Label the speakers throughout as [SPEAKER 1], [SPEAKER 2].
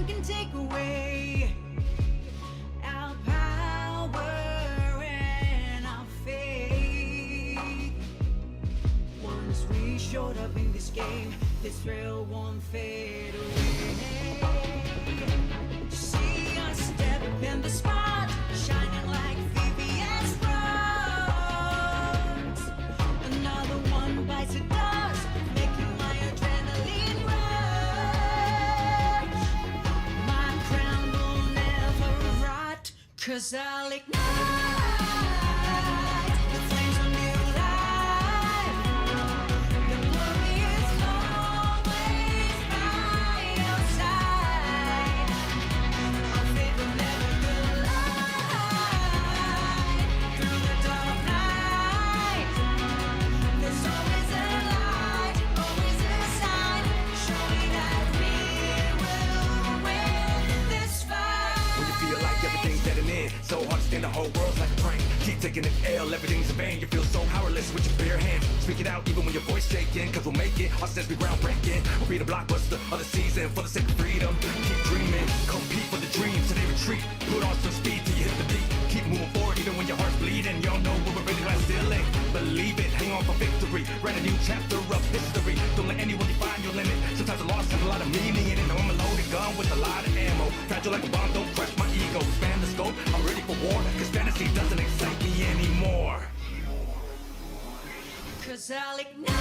[SPEAKER 1] can take away our power and our faith. Once we showed up in this game, this thrill won't fade away. See us step in the spot, shining like VVS bronze. Another one bites the dust, making my adrenaline rush. My crown will never rot, 'cause I'll ignite the flames of new life. The glory is always by your side. Our faith will never collide. Through the dark night, there's always a light, always a sign, showing that we will win this fight.
[SPEAKER 2] When you feel like everything's dead and in, so hard to stand, the whole world's like a train. Keep taking an L, everything's in vain. You feel so powerless with your bare hands. Speak it out even when your voice shaking, 'cause we'll make it. Our steps be groundbreaking. We'll be the blockbuster of the season for the sake of freedom. Keep dreaming, compete for the dreams till they retreat. Put on some speed till you hit the beat. Keep moving forward even when your heart's bleeding. Y'all know we're ready to still ain't. Believe it, hang on for victory. Write a new chapter of history. Don't let anyone define your limit. Sometimes a loss has a lot of meaning in it. Now I'm a loaded gun with a lot of ammo. Fragile like a bomb, don't crush my ego. Expand the scope, I'm ready for war, 'cause fantasy doesn't excite me anymore.
[SPEAKER 1] 'Cause I'll ignite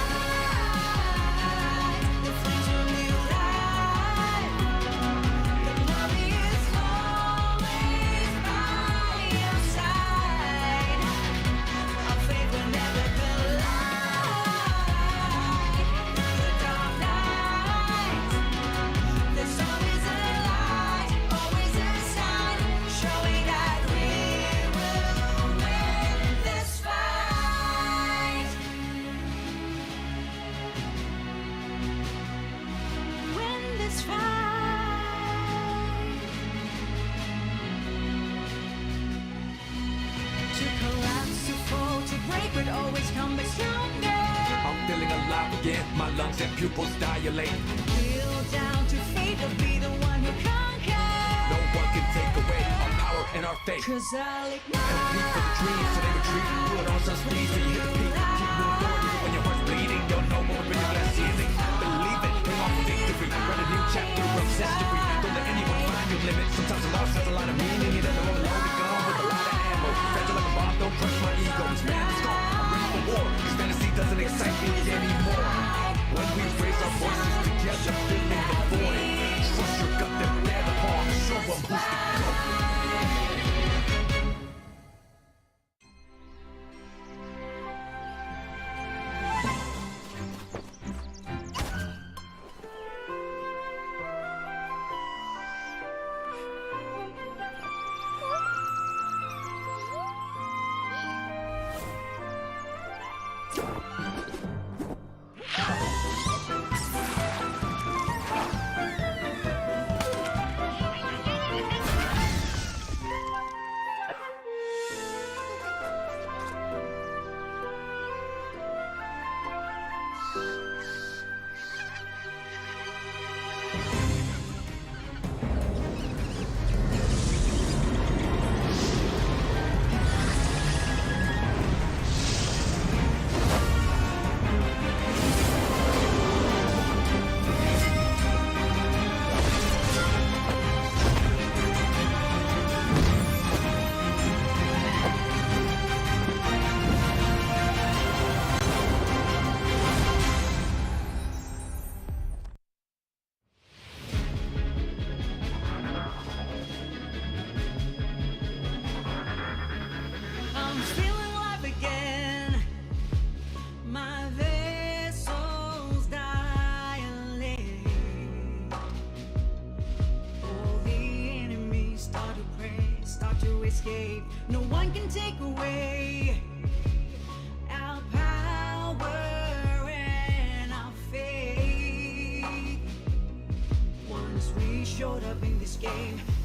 [SPEAKER 1] the flames of new life. The glory is always by your side. Our faith will never collide. Through the dark night, there's always a light, always a sign, showing that we will win this fight. Win this fight. To collapse, to fall, to break, but always come back stronger.
[SPEAKER 2] I'm feeling alive again, my lungs and pupils dilate.
[SPEAKER 1] Kneel down to fate, to be the one who conquers.
[SPEAKER 2] No one can take away our power and our faith.
[SPEAKER 1] 'Cause I'll
[SPEAKER 2] Compete for the dreams till they retreat. Put on some speed till you hit the peak. Keep moving forward even when your heart's bleeding. You'll know when we're in the glass ceiling. Believe it, hang on for victory. Write a new chapter of history. Don't let anyone find your limit. Sometimes a loss has a lot of meaning. You don't know I'm loaded gun with a lot of ammo. Fragile like a bomb, don't crush my ego. Expand the scope, I'm ready for war, 'cause fantasy doesn't excite me anymore. When we raise our voices together, filling the void. Trust your gut, then bear the palm. Show 'em who's the GOAT.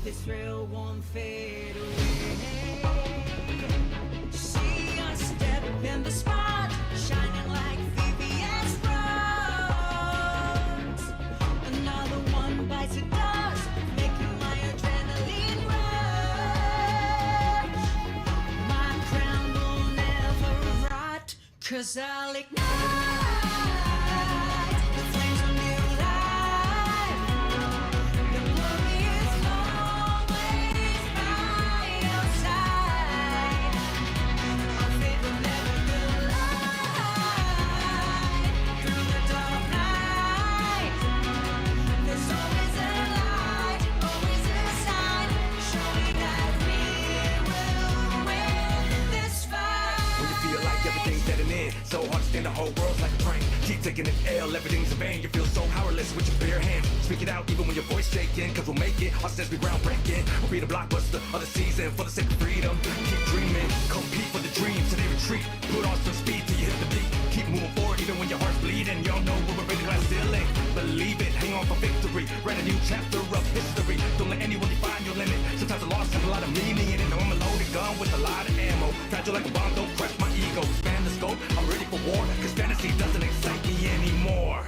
[SPEAKER 1] this thrill won't fade away. See us step in the spot, shining like VVS bronze. Another one bites the dust, making 'Cause I'll ignite the flames of new life. The glory is always by your side. Our faith will never collide. Through the dark night, there's always a light, always a sign, showing that we will win this fight.
[SPEAKER 2] When you feel like everything's dead and in, so hard to stand, the whole world's like a train. Keep taking an L, everything's in vain. You feel so powerless with your bare hands. Speak it out even when your voice shaking, cause we'll make it. Our steps be groundbreaking. We'll be the blockbuster of the season for the sake of freedom. Keep dreaming, compete for the dreams till they retreat. Put on some speed till you hit the beat. Keep moving forward even when your heart's bleeding. Y'all know we're breaking glass ceiling. Believe it, hang on for victory. Write a new chapter of history. Don't let anyone define your limit. Sometimes a loss has a lot of meaning in it. Know I'm a loaded gun with a lot of ammo. Fragile like a bomb, don't crush my ego. Expand the scope, I'm ready for war. Cause fantasy doesn't excite me anymore.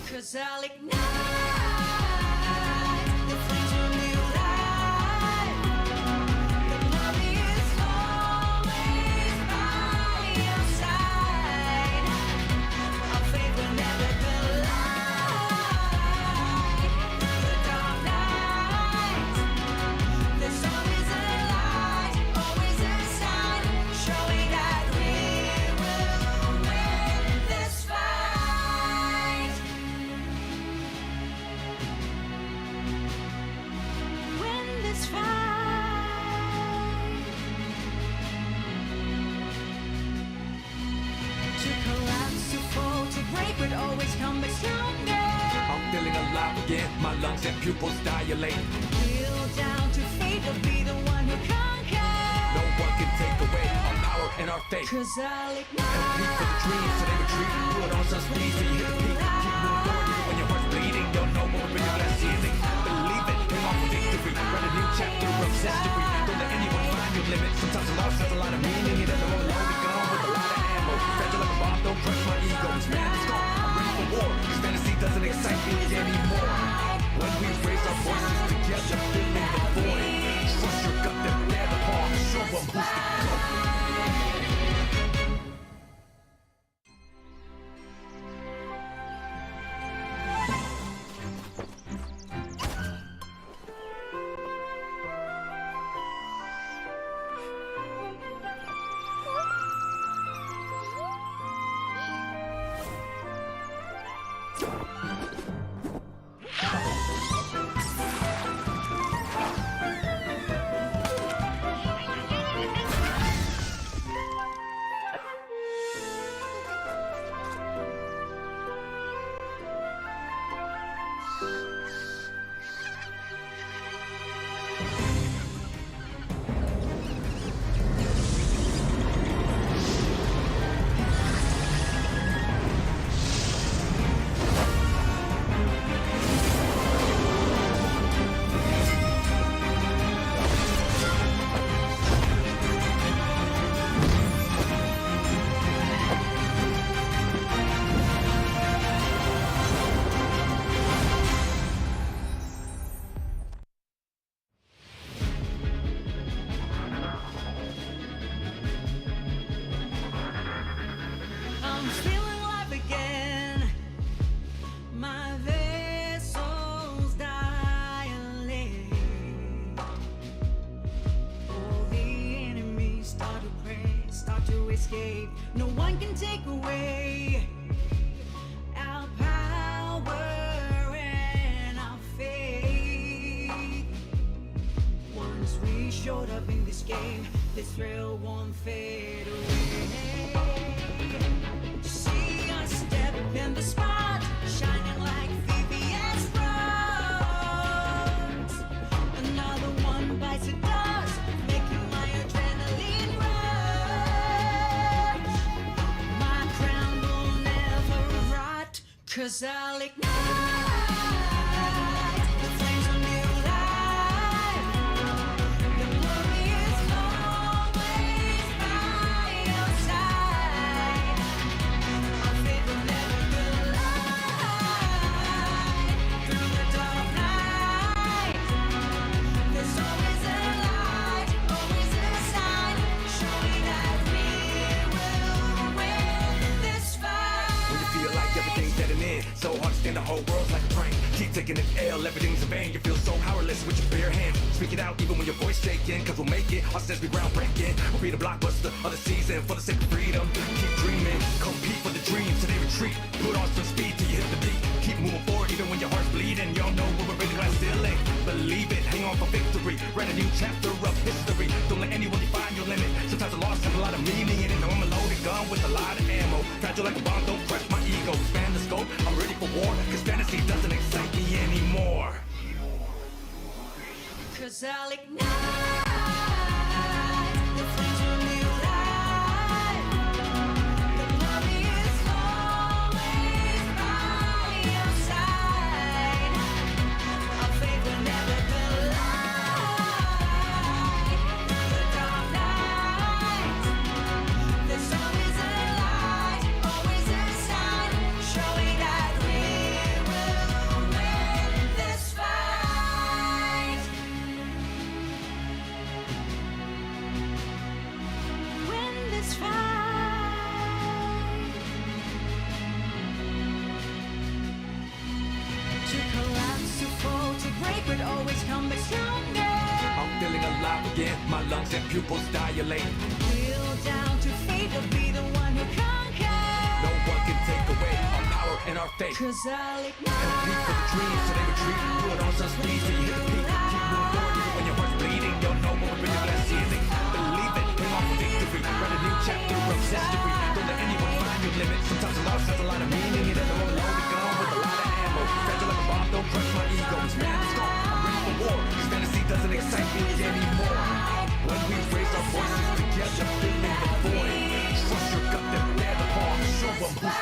[SPEAKER 1] 'Cause I'll ignite the flames of new life. The glory is always by your side. Our faith will never collide. Through the dark night, there's always a light, always a sign, showing that we will win this fight. Win this fight. To collapse, to fall, to break, but always come back stronger.
[SPEAKER 2] I'm feeling alive again, my lungs and pupils dilate.
[SPEAKER 1] Kneel down to fate, to be the one who conquers.
[SPEAKER 2] No one can take away our power and our faith.
[SPEAKER 1] 'Cause I'll
[SPEAKER 2] Compete for the dreams till they retreat. Put on some speed till you hit the peak. Keep moving forward even when your heart's bleeding. Don't know when we're breaking glass ceiling. Believe it, hang on for victory. Write a new chapter of history. Don't let anyone find your limit. Sometimes a loss has a lot of meaning. It doesn't want to load the gun with a lot of ammo. Fragile like a bomb, don't crush my ego. Expand the scope, I'm ready for war. Cause fantasy doesn't excite me anymore. When we raise our voices together, filling the void. Trust your gut, then bear the paw. Show them who's the GOAT.
[SPEAKER 1] I'm feeling alive again. My vessels dilate. All the enemies start to pray, start to escape. No one can take away our power and our faith. Once we showed up in this game, this thrill won't fade away. See us step in the spot, shining like VVS rose. Another one bites the dust, making my adrenaline rush. My crown will never rot, 'cause I'll ignite the flames of new life. The glory is always by your side. Our faith will never collide. Through the dark night, there's always a light, always a sign, showing that we
[SPEAKER 2] keep taking an L, everything's in vain. You feel so powerless with your bare hands. Speak it out even when your voice shaking, cause we'll make it. Our steps be groundbreaking. We'll be the blockbuster of the season for the sake of freedom. Keep dreaming, compete for the dreams till they retreat. Put on some speed till you hit the beat. Keep moving forward even when your heart's bleeding. Y'all know we're really glass ceiling. Believe it, hang on for victory. Write a new chapter of history. Don't let anyone define your limit. Sometimes a loss has a lot of meaning in it. Know I'm a loaded gun with a lot of ammo. Fragile like a bomb, don't crush my ego. Expand the scope, I'm ready for war. Cause fantasy doesn't excite me anymore.
[SPEAKER 1] Cause I'll ignite the flames from new life. The glory is always by your side. Our faith will never collide. Through the dark night, there's always a light, always a sign, showing that we will win this fight. Win this fight. To collapse, to fall, to break, but always come back stronger.
[SPEAKER 2] I'm feeling alive again, my lungs and pupils dilate.
[SPEAKER 1] Will down to fate, will be the one who
[SPEAKER 2] No
[SPEAKER 1] conquers.
[SPEAKER 2] one can take away our power and our faith.
[SPEAKER 1] Cause I'll
[SPEAKER 2] Compete for the dreams till they retreat. Put on some speed till you hit the peak. Keep moving forward even when your heart's bleeding. You'll know when we're really glass ceiling. Believe it, hang on for victory. Write a new chapter of history. Don't let anyone find your limit. Sometimes a loss has a lot of meaning in it. I'm a loaded gun with a lot of ammo. Fragile like a bomb, don't crush my ego. Expand the scope, I'm ready for war. Cause fantasy doesn't excite me anymore. When we raise our voices together, filling the void. Trust your gut, then bear the palm. Show 'em who's the GOAT.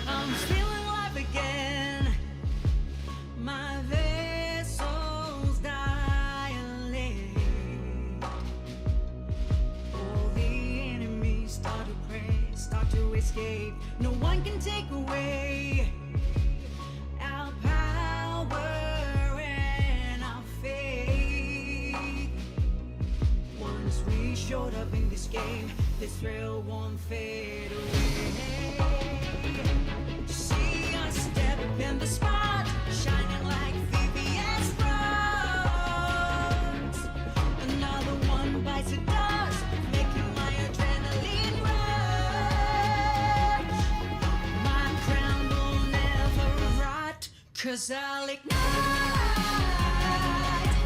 [SPEAKER 1] I'm feeling alive again. My vessels dilate. All the enemies start to pray, start to escape. No one can take away our power and our faith. Once we showed up in this game, this thrill won't fade away. See us step in the spot, shining like VVS rocks. Another one bites the dust, making my adrenaline rush. My crown will never rot, cause I'll ignite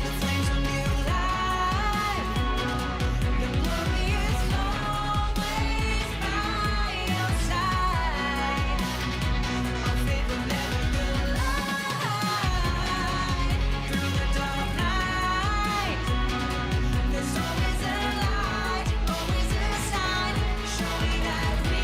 [SPEAKER 1] the flames of new life. The glory is always by your side. Our faith will never collide. Through the dark night, there's always a light, always a sign, showing that we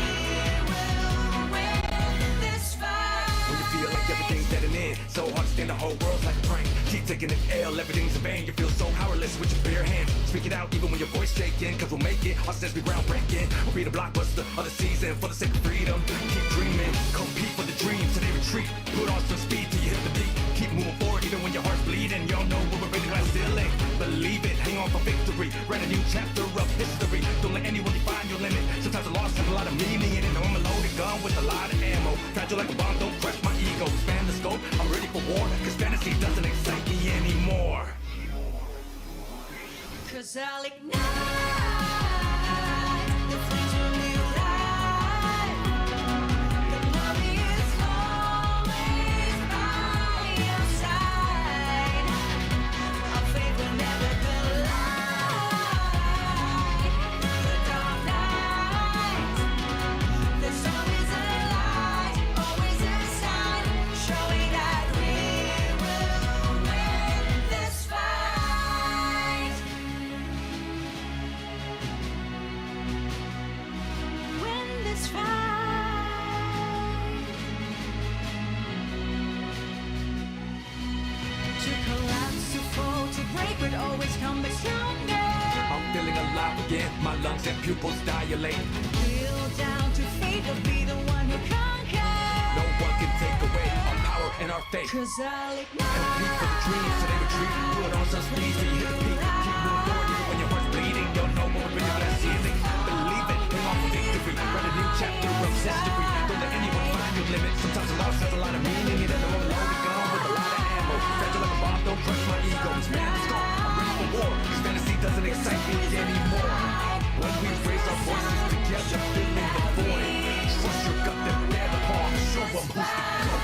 [SPEAKER 1] will win this fight.
[SPEAKER 2] When you feel like everything's dead and in, so hard to stand, the whole world's like a prank. Keep taking an L, everything's in vain. You feel so powerless with your bare hands. Speak it out even when your voice shaking, cause we'll make it. Our steps be groundbreaking. We'll be the blockbuster of the season for the sake of freedom. Keep dreaming, compete for the dreams till they retreat. Put on some speed till you hit the beat. Keep moving forward even when your heart's bleeding. Y'all know we're really glass ceiling. Believe it, hang on for victory. Write a new chapter of history. Don't let anyone define your limit. Sometimes a loss has a lot of meaning in it. Know I'm a loaded gun with a lot of ammo. Fragile like a bomb, don't crush my ego. Expand the scope, I'm ready for war, cause fantasy doesn't excite me anymore.
[SPEAKER 1] Cause I'll ignite the flames of new life. The glory is always by your side. Our faith will never collide. Through the dark night, there's always a light, always a sign, showing that we will win this fight. Win this fight. To collapse, to fall, to break, but always come back stronger.
[SPEAKER 2] I'm feeling alive again, my lungs and pupils dilate.
[SPEAKER 1] Kneel down to fate, to be the one who conquers.
[SPEAKER 2] No one can take away our power and our faith.
[SPEAKER 1] Cause I'll
[SPEAKER 2] Compete for the dreams, so they retreat. Put on some speed till you hit the peak. Keep moving forward even when your heart's bleeding. You'll know what we're really glass ceiling. Believe it, hang on for victory. Write a new chapter of history. Don't let anyone find your limit. Sometimes a loss has a lot of meaning. You don't know I'm loaded gun with a lot of ammo. Fragile like a bomb, don't crush my ego. Expand the scope, I'm ready for war. Cause fantasy doesn't excite me anymore. When we raise our voices together, filling the void. Trust your gut, then bear the palm. Show 'em who's the GOAT.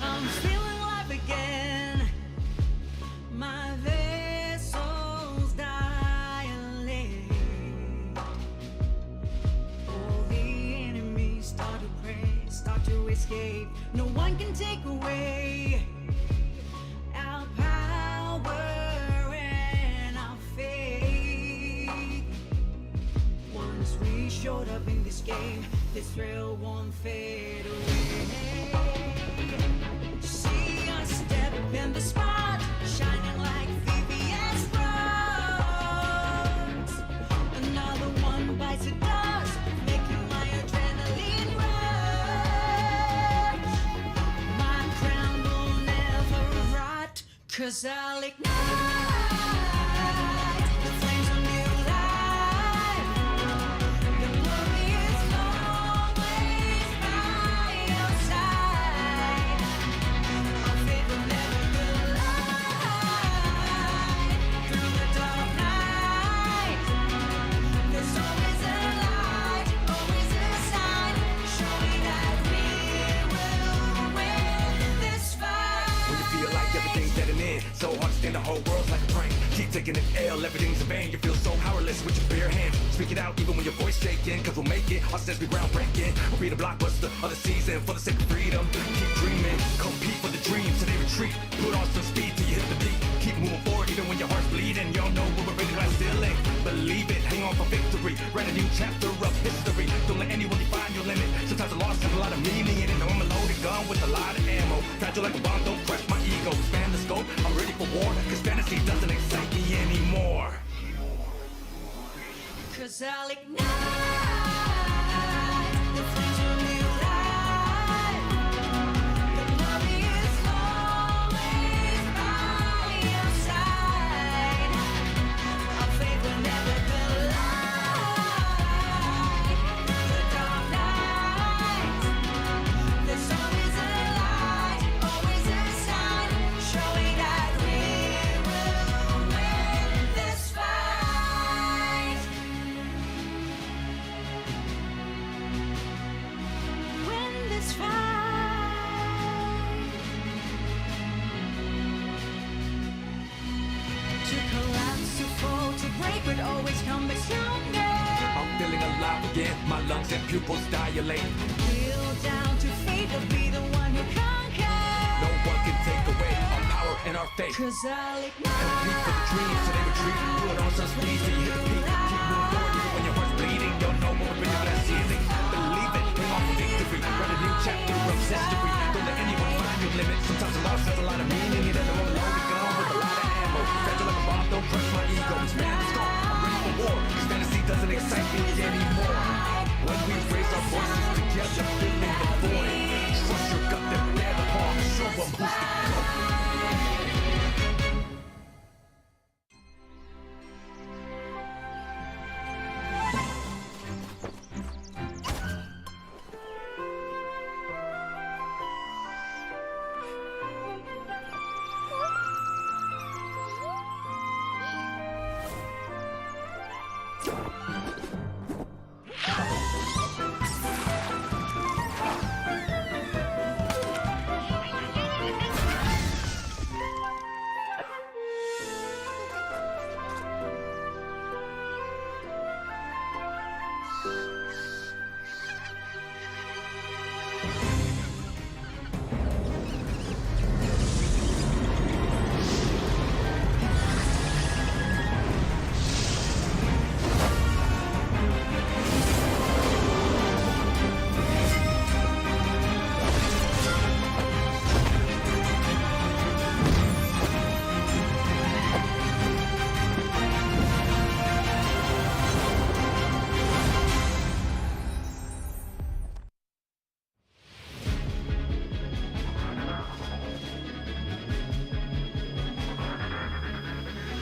[SPEAKER 1] I'm feeling alive again. My vessel's dilate. All the enemies start to pray, start to escape. No one can take away our power and our faith. Once we showed up in this game, this thrill won't fade away. See us step in the spot, shining like VVS stars. Another one bites the dust, making my adrenaline rush. My crown will never rot, cause I'll ignite the flames of new life. The glory is always by your side. Our faith will never collide. Through the dark night, there's always a light, always a sign, showing that we will win this fight.
[SPEAKER 2] When you feel like everything's dead and in, so hard to stand the whole world's like a prank. Keep taking an L, everything's in vain. You feel so powerless with your bare hands. Speak it out even when your voice shaking, cause we'll make it. Our steps be groundbreaking. We'll be the blockbuster of the season for the sake of freedom. Keep dreaming, compete for the dreams, so they retreat. Put on some speed till you hit the beat. Keep moving forward even when your heart's bleeding. Y'all know what we're really glass ceiling. Believe it, hang on for victory. Write a new chapter of history. Don't let anyone define your limit. Sometimes a loss has a lot of meaning. You know I'm a loaded gun with a lot of ammo. Fragile like a bomb, don't crush my ego. Expand the scope, I'm ready for war. Cause fantasy doesn't excite me anymore.
[SPEAKER 1] Cause I'll ignite the flames of new life. The glory is always by your side. Our faith will never collide. Through the dark
[SPEAKER 2] again. My lungs and pupils dilate.
[SPEAKER 1] Kneel down to fate, I'll be the one who conquers.
[SPEAKER 2] No one can take away our power and our faith.
[SPEAKER 1] Cause I'll
[SPEAKER 2] And repeat for the dreams, so they retreat. Put on some speed till you hit the peak. Keep moving forward even when your heart's bleeding. You'll know more when you're glass ceiling. Believe it, bring on for victory. Write a new chapter of history. Don't let anyone find your limit. Sometimes a loss has a lot of meaning. You never know loaded gun with a lot of ammo. Fragile like a bomb, don't crush my ego. Expand the scope, I'm ready for war. Cause fantasy doesn't excite me anymore. When we raise our voices together, filling the void. Trust your gut, then bear the palm. Show them who's the goat.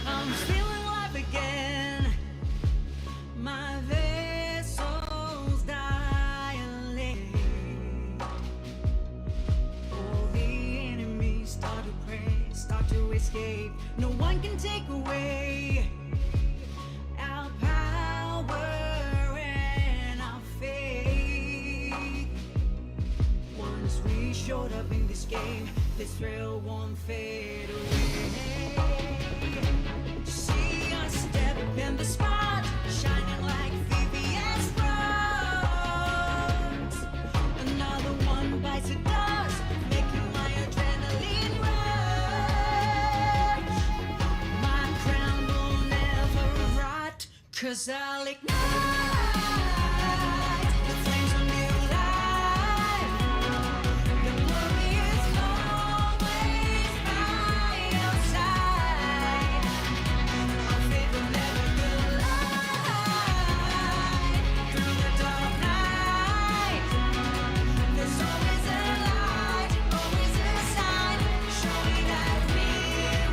[SPEAKER 1] I'm feeling alive again. My vessels dilate. All the enemies start to pray, start to escape. No one can take away our power and our faith. Once we showed up in this game, this thrill won't fade away. See us step in the spot, shining like VVS rose. Another one bites the dust, making my adrenaline rush. My crown will never rot, cause I'll ignite the flames of new life. The glory is always by your side. Our faith will never collide. Through the dark night, there's always a light, always a sign, showing that we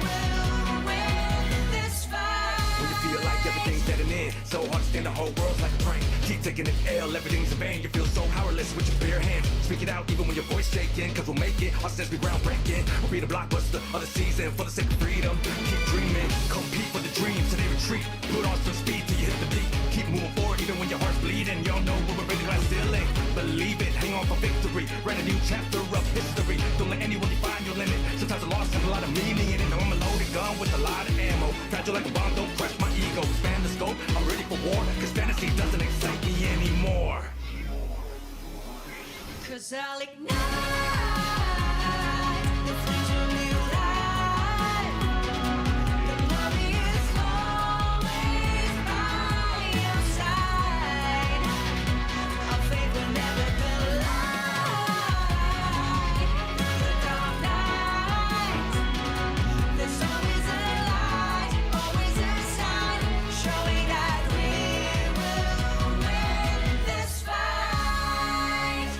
[SPEAKER 1] will win this fight.
[SPEAKER 2] When you feel like everything's dead and in, so hard to stand the whole world's like a prank. Keep taking an L, everything's in vain. You feel so powerless with your bare hands. Speak it out even when your voice shaking, cause we'll make it. Our steps be groundbreaking. We'll be the blockbuster of the season for the sake of freedom. Keep dreaming, compete for the dreams till they retreat. Put on some speed till you hit the beat. Keep moving forward even when your heart's bleeding. Y'all know we're really glass ceiling. Believe it, hang on for victory. Write a new chapter of history. Don't let anyone define your limit. Sometimes a loss has a lot of meaning. And I'm a loaded gun with a lot of ammo. Fragile like a bomb, don't crush my ego. Expand the scope, I'm ready for war. Cause fantasy doesn't excite me anymore.
[SPEAKER 1] Cause I'll ignite the flames of new life. The glory is always by your side. Our faith will never collide. Through the dark night, there's always a light, always a sign, showing that we will win this fight.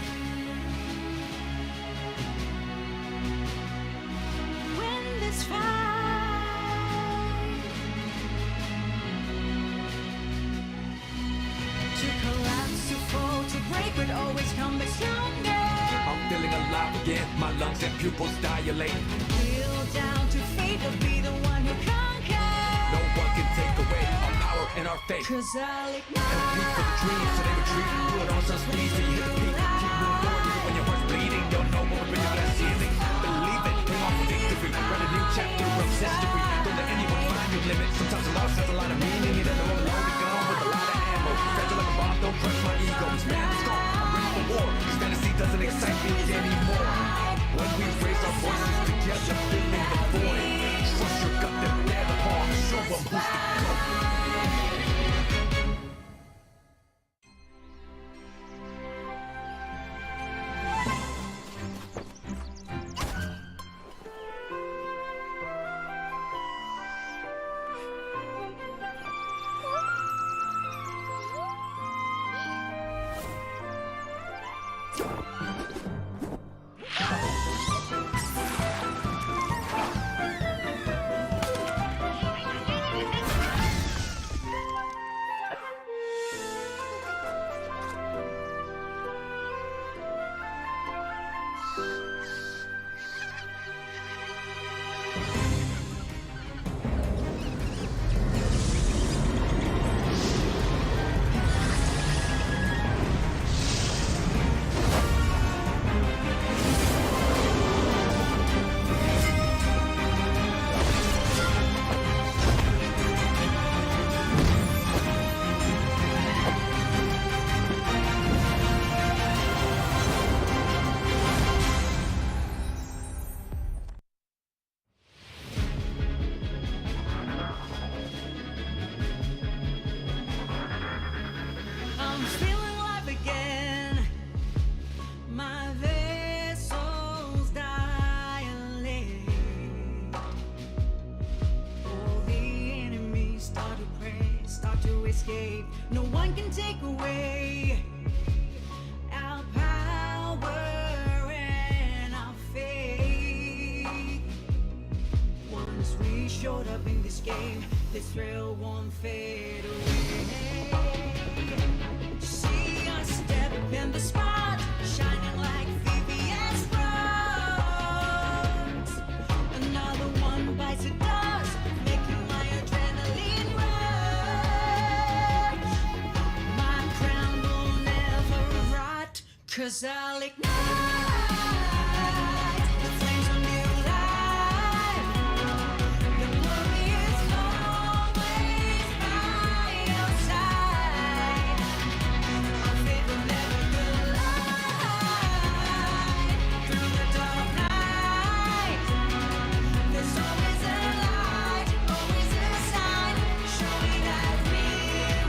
[SPEAKER 1] Win this fight. To collapse, to fall, to break, but always come back stronger.
[SPEAKER 2] I'm feeling alive again. My lungs and pupils dilate.
[SPEAKER 1] Kneel down to fate, I'll be the one who conquers.
[SPEAKER 2] No one can take away our power and our faith.
[SPEAKER 1] Cause I'll
[SPEAKER 2] And repeat for the dreams, so they retreat. Put on some speed till you hit the peak. Keep moving forward even when your heart's bleeding. You'll know more when you're glass ceiling. Believe it, hang on for victory. Write a new chapter of history. Don't let anyone find your limit. Sometimes a loss has a lot of meaning. You never know loaded gun with a lot of ammo. Fragile like a bomb, don't crush my excite me anymore. When we raise our voices together, filling the void. Trust your gut, they're the pawn. Show 'em who's the GOAT.
[SPEAKER 1] I'm feeling alive again. My vessels dilate. All the enemies start to pray, start to escape. No one can take away our power and our faith. Once we showed up in this game, this thrill won't fade away. See us step in the spot, shining like VVS rose. Another one bites the dust, making my adrenaline rush. My crown will never rot, 'cause I'll ignite the flames of new life. The glory is always by your side. Our faith will never collide through the dark night. There's always a light, always a sign, showing that we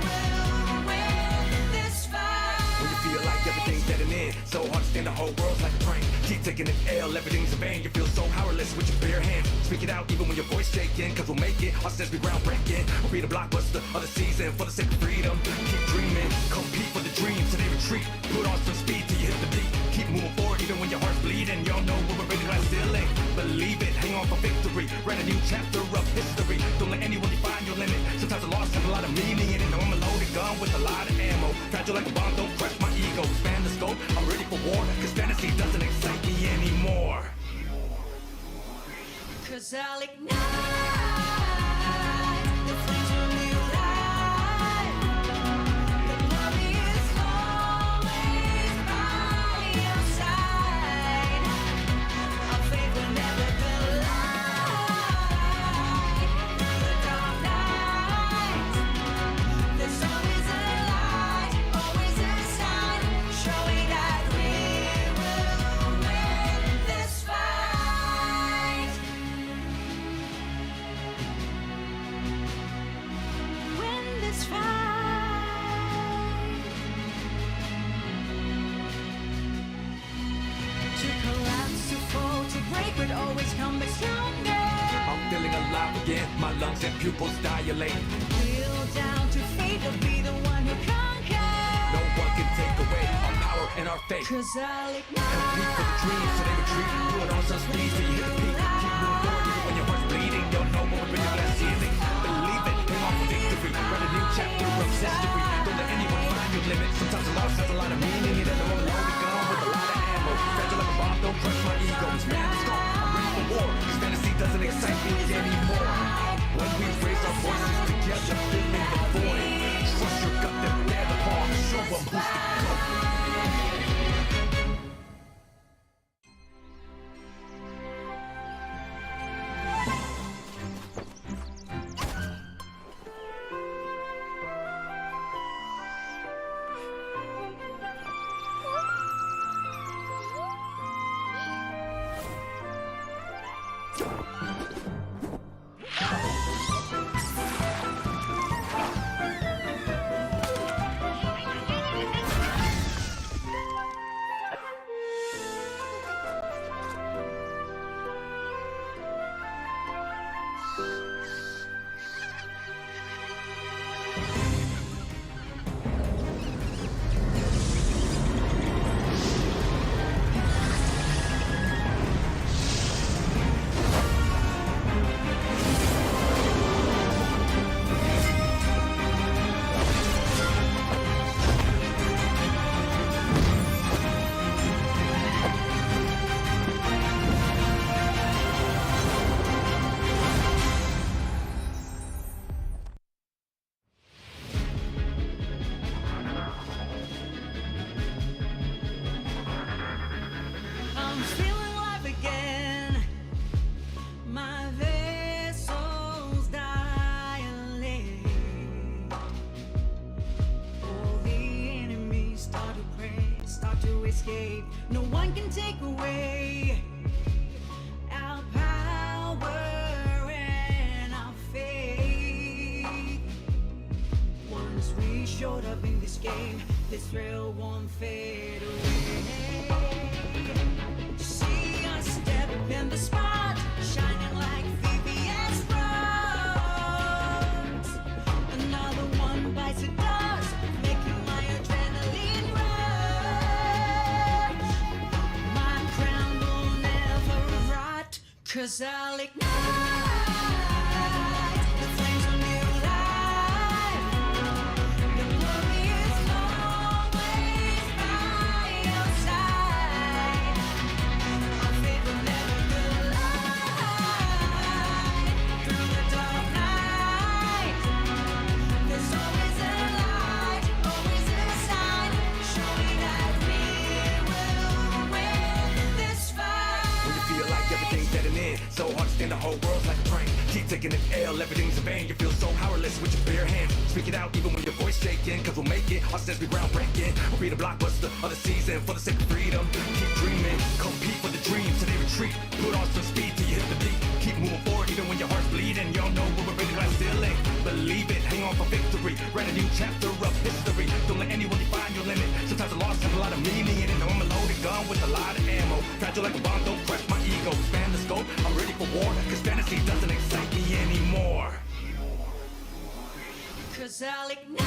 [SPEAKER 1] will win this fight.
[SPEAKER 2] When you feel like everything's dead and in, so hard to stand, the whole world's like a prank. Keep taking an L, everything's in vain. You feel so powerless with your bare hands. Speak it out even when your voice shaking, 'cause we'll make it. Our steps be groundbreaking. We'll be the blockbuster of the season for the sake of freedom. Keep dreaming, compete for the dreams till they retreat. Put on some speed till you hit the beat. Keep moving forward even when your heart's bleeding. Y'all know we're breaking glass ceiling. Believe it, hang on for victory. Write a new chapter of history. Don't let anyone define your limit. Sometimes a loss has a lot of meaning in it. Know I'm a loaded gun with a lot of ammo. Fragile like a bomb, don't crush my ego. Expand the scope, I'm ready for war. 'Cause fantasy doesn't excite me anymore.
[SPEAKER 1] 'Cause I'll ignite the flames of new life. The glory is always by your side. Our faith will never collide through the dark night. There's always a light, always a sign, showing that we will win this fight. Win this fight. To collapse, to fall, to break, but always come back stronger.
[SPEAKER 2] I'm feeling alive again, my lungs and pupils dilate.
[SPEAKER 1] Kneel down to fate, to be the one who conquers.
[SPEAKER 2] No one can take away our power and our faith.
[SPEAKER 1] 'Cause I'll
[SPEAKER 2] Compete for the dreams till they retreat. Put on some speed till you hit the peak. Keep moving forward even when your heart's bleeding. You'll know when we're breaking glass ceiling. Believe it, hang on for victory. Write a new chapter of history. Don't let anyone find your limit. Sometimes a loss has a lot of meaning in it. I'm a loaded gun with a lot of ammo. Fragile like a bomb, don't crush my ego. Expand the scope, I'm ready for war. 'Cause fantasy doesn't excite me anymore. When we raise our voices together, filling the void. Trust your gut, they're the pawn. Show 'em who's the GOAT.
[SPEAKER 1] I'm feeling alive again. My vessels dilate. All the enemies start to pray, start to escape. No one can take away our power and our faith. Once we showed up in this game, this thrill won't fade away. See us step in the spot, shining like VVS bronze. Another one bites the dust, making my adrenaline rush. My crown will never rot, 'cause I'll ignite the flames of new life. The glory is always by your side. Our faith will never collide. Through the dark night, there's always a light, always a sign, showing that we will win this fight.
[SPEAKER 2] When you feel like everything's dead in, so hard to stand, the whole world's like a train. Keep taking an L, everything's in vain. You feel so powerless with your bare hands. Speak it out even when your voice shaking, 'cause we'll make it. Our steps be groundbreaking. We'll be the blockbuster of the season for the sake of freedom. Keep dreaming, compete for the dreams till they retreat. Put on some speed till you hit the beat. Keep moving forward even when your heart's bleeding. Y'all know we're ready to ceiling. Believe it, hang on for victory. Write a new chapter of history. Don't let anyone define your limit. Sometimes a loss has a lot of meaning in it. Know I'm a loaded gun with a lot of ammo. Fragile like a bomb, don't crush my ego. Span the scope, I'm ready for war. 'Cause fantasy doesn't excite me anymore.
[SPEAKER 1] 'Cause I'll ignite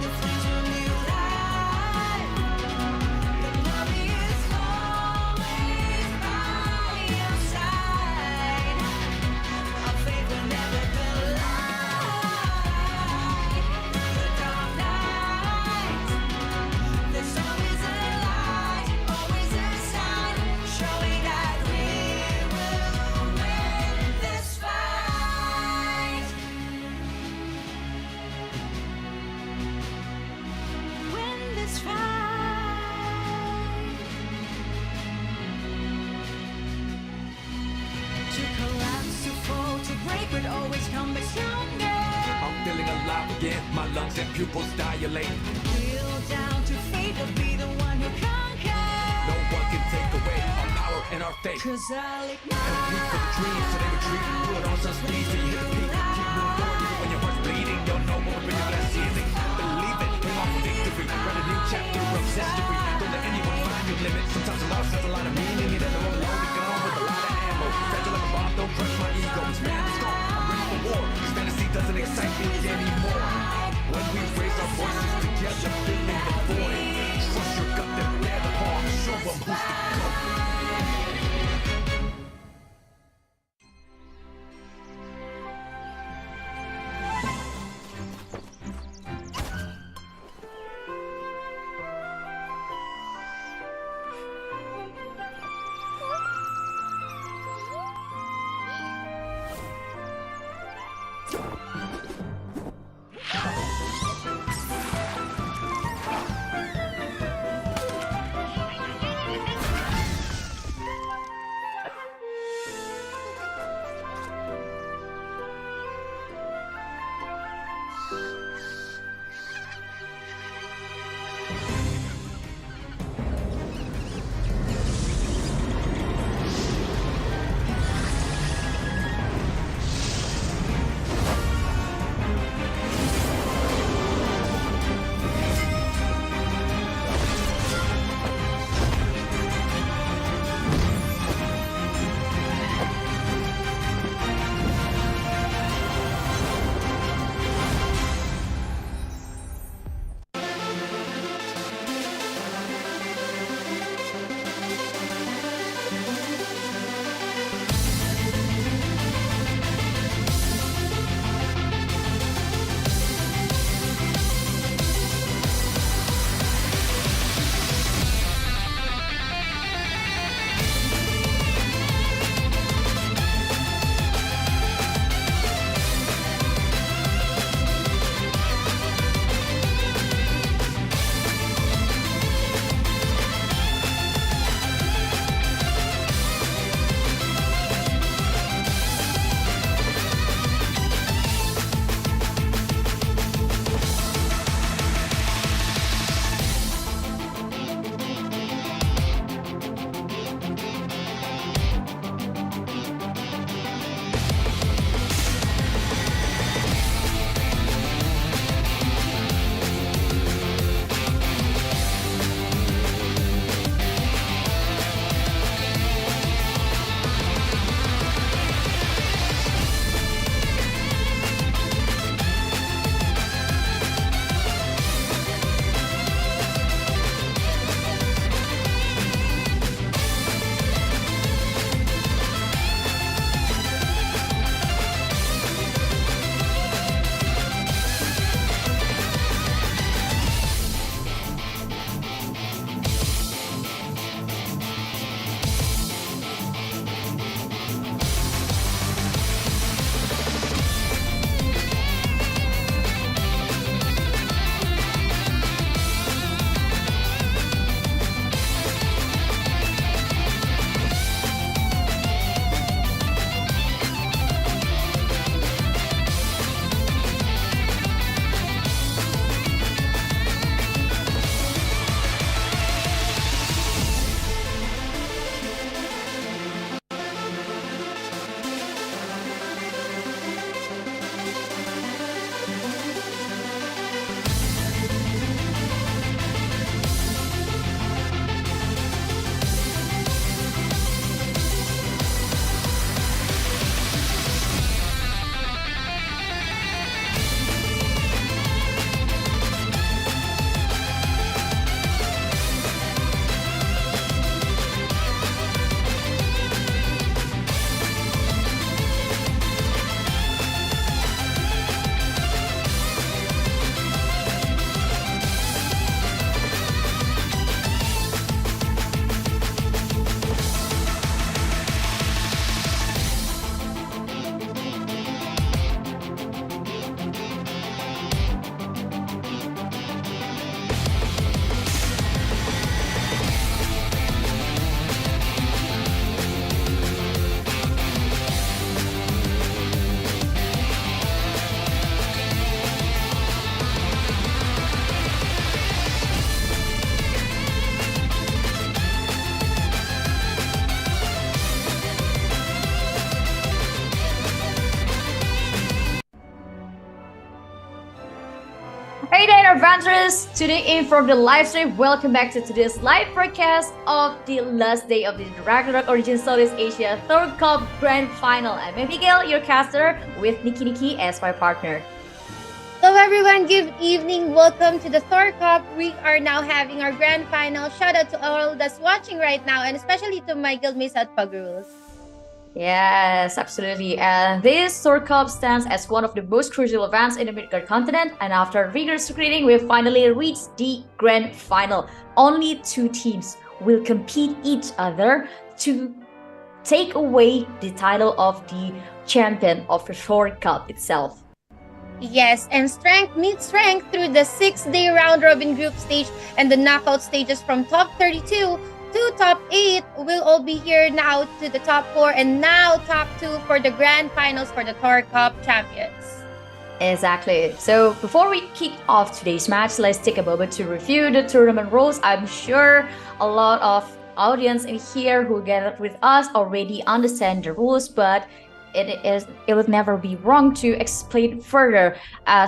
[SPEAKER 1] the flames of new life. The glory is always by your side. Our faith will never collide. Through the dark night, there's always a light, always a sign, showing that we will win this fight. Win this fight. To collapse, to fall, to break, but always come back stronger.
[SPEAKER 2] I'm feeling alive again, my lungs and pupils dilate.
[SPEAKER 1] Kneel down to fate, but be the one who conquers.
[SPEAKER 2] No one can take away our power and our faith.
[SPEAKER 1] 'Cause I'll
[SPEAKER 2] Compete for the dreams till they retreat. Put on some speed till you hit the peak. Keep moving forward even when your heart's bleeding. You'll know what we're ready for that season. Believe it, hang on for victory. Write a new chapter of history. Don't let anyone find your limit. Sometimes a loss has a lot of meaning. You don't know I'm loaded gun with a lot of ammo. Fragile like a bomb, don't crush my ego. Expand the scope, I'm ready for war. 'Cause fantasy doesn't excite me anymore. When we raise our voices together, filling the void. Trust your gut, then bear the harm. Show 'em who's the GOAT.
[SPEAKER 3] adventurers, tuning in from the live stream. Welcome back to today's live broadcast of the last day of the Ragnarok Origin Southeast Asia Thor Cup Grand Final. I'm Abigail, your caster, with Nikki as my partner.
[SPEAKER 4] Hello everyone, good evening. Welcome to the Thor Cup. We are now having our grand final. Shout out to all that's watching right now, and especially to my guildmates at Pug Rules.
[SPEAKER 3] Yes, absolutely. And this Thor Cup stands as one of the most crucial events in the Midgard continent. And after rigorous screening, we finally reached the grand final. Only two teams will compete each other to take away the title of the champion of the Thor Cup itself.
[SPEAKER 4] Yes, and strength meets strength through the 6-day round robin group stage and the knockout stages from top 32 to top 8 will all be here now to the top 4 and now top 2 for the grand finals for the Thor Cup champions.
[SPEAKER 3] Exactly. So before we kick off today's match, let's take a moment to review the tournament rules. I'm sure a lot of audience in here who gathered with us already understand the rules, but it would never be wrong to explain further.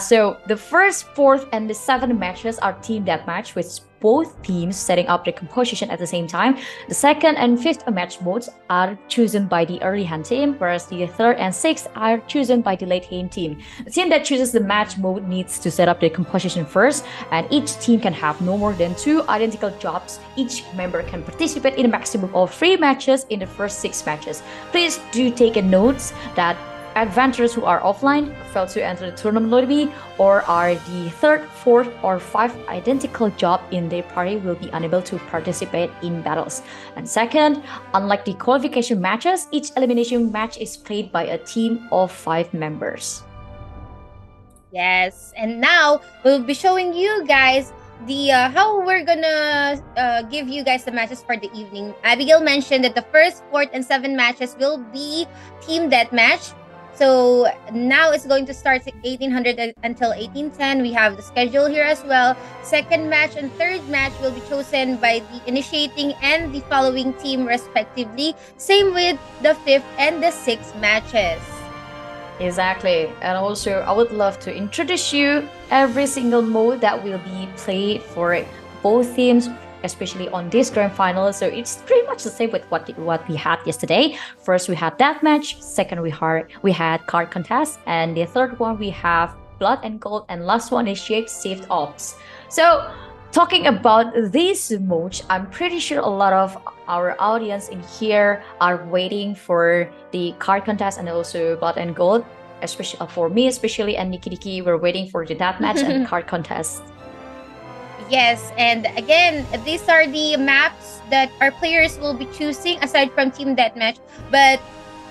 [SPEAKER 3] So the first, fourth, and the seventh matches are team deathmatch, with both teams setting up the composition at the same time. The second and fifth match modes are chosen by the early hand team, whereas the third and sixth are chosen by the late hand team. The team that chooses the match mode needs to set up the composition first, and each team can have no more than 2 identical jobs. Each member can participate in a maximum of 3 matches in the first 6 matches. Please do take a note that adventurers who are offline, fail to enter the tournament lobby, or are the third, fourth, or fifth identical job in their party will be unable to participate in battles. And second, unlike the qualification matches, each elimination match is played by a team of 5 members.
[SPEAKER 4] Yes, and now we'll be showing you guys the how we're gonna give you guys the matches for the evening. Abigail mentioned that the first, fourth, and 7 matches will be team deathmatch. So now it's going to start at 1800 until 1810. We have the schedule here as well. Second match and third match will be chosen by the initiating and the following team respectively. Same with the fifth and the 6th matches.
[SPEAKER 3] Exactly. And also, I would love to introduce you every single mode that will be played for both teams, especially on this grand final. So it's pretty much the same with what we had yesterday. First, we had deathmatch. Second, we had card contest. And the third one, we have blood and gold. And last one is shape saved ops. So talking about these modes, I'm pretty sure a lot of our audience in here are waiting for the card contest and also blood and gold. Especially for me, and Nikki, we're waiting for the deathmatch and card contest.
[SPEAKER 4] Yes, and again, these are the maps that our players will be choosing aside from Team Deathmatch. But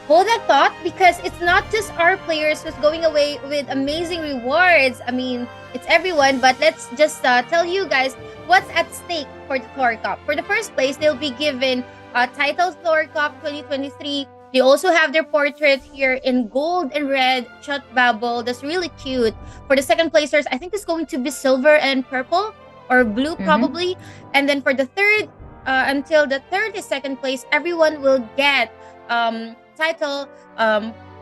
[SPEAKER 4] hold that thought, because it's not just our players who's going away with amazing rewards. I mean, it's everyone, but let's just tell you guys what's at stake for the Thor Cup. For the first place, they'll be given title Thor Cup 2023. They also have their portrait here in gold and red shot bubble. That's really cute. For the second placers, I think it's going to be silver and purple, or blue probably. And then for the third until the 32nd place, everyone will get title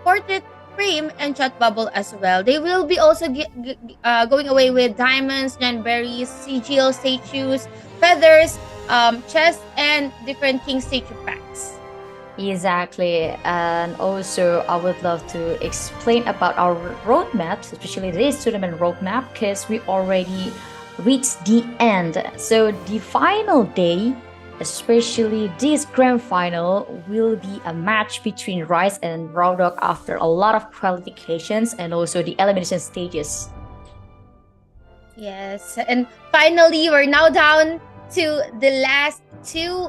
[SPEAKER 4] portrait frame and shot bubble as well. They will be also going away with diamonds, berries, sigil statues, feathers, chest, and different king statue packs.
[SPEAKER 3] Exactly. And also, I would love to explain about our roadmaps, especially this tournament roadmap, because we already reached the end. So the final day, especially this grand final, will be a match between Rise and Ragnarok after a lot of qualifications and also the elimination stages.
[SPEAKER 4] Yes, and finally, we're now down to the last 2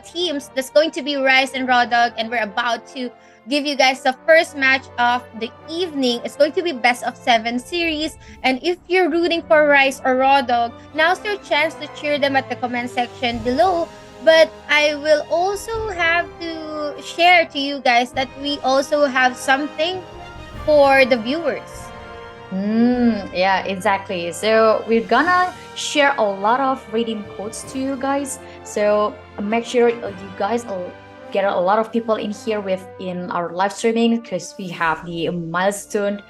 [SPEAKER 4] teams. That's going to be Rise and Ragnarok, and we're about to give you guys the first match of the evening. It's going to be best of 7 series, and if you're rooting for Rise or Ragnarok, now's your chance to cheer them at the comment section below. But I will also have to share to you guys that we also have something for the viewers.
[SPEAKER 3] Yeah, exactly. So we're gonna share a lot of redeem codes to you guys. So make sure you guys get a lot of people in here in our live streaming because we have the milestone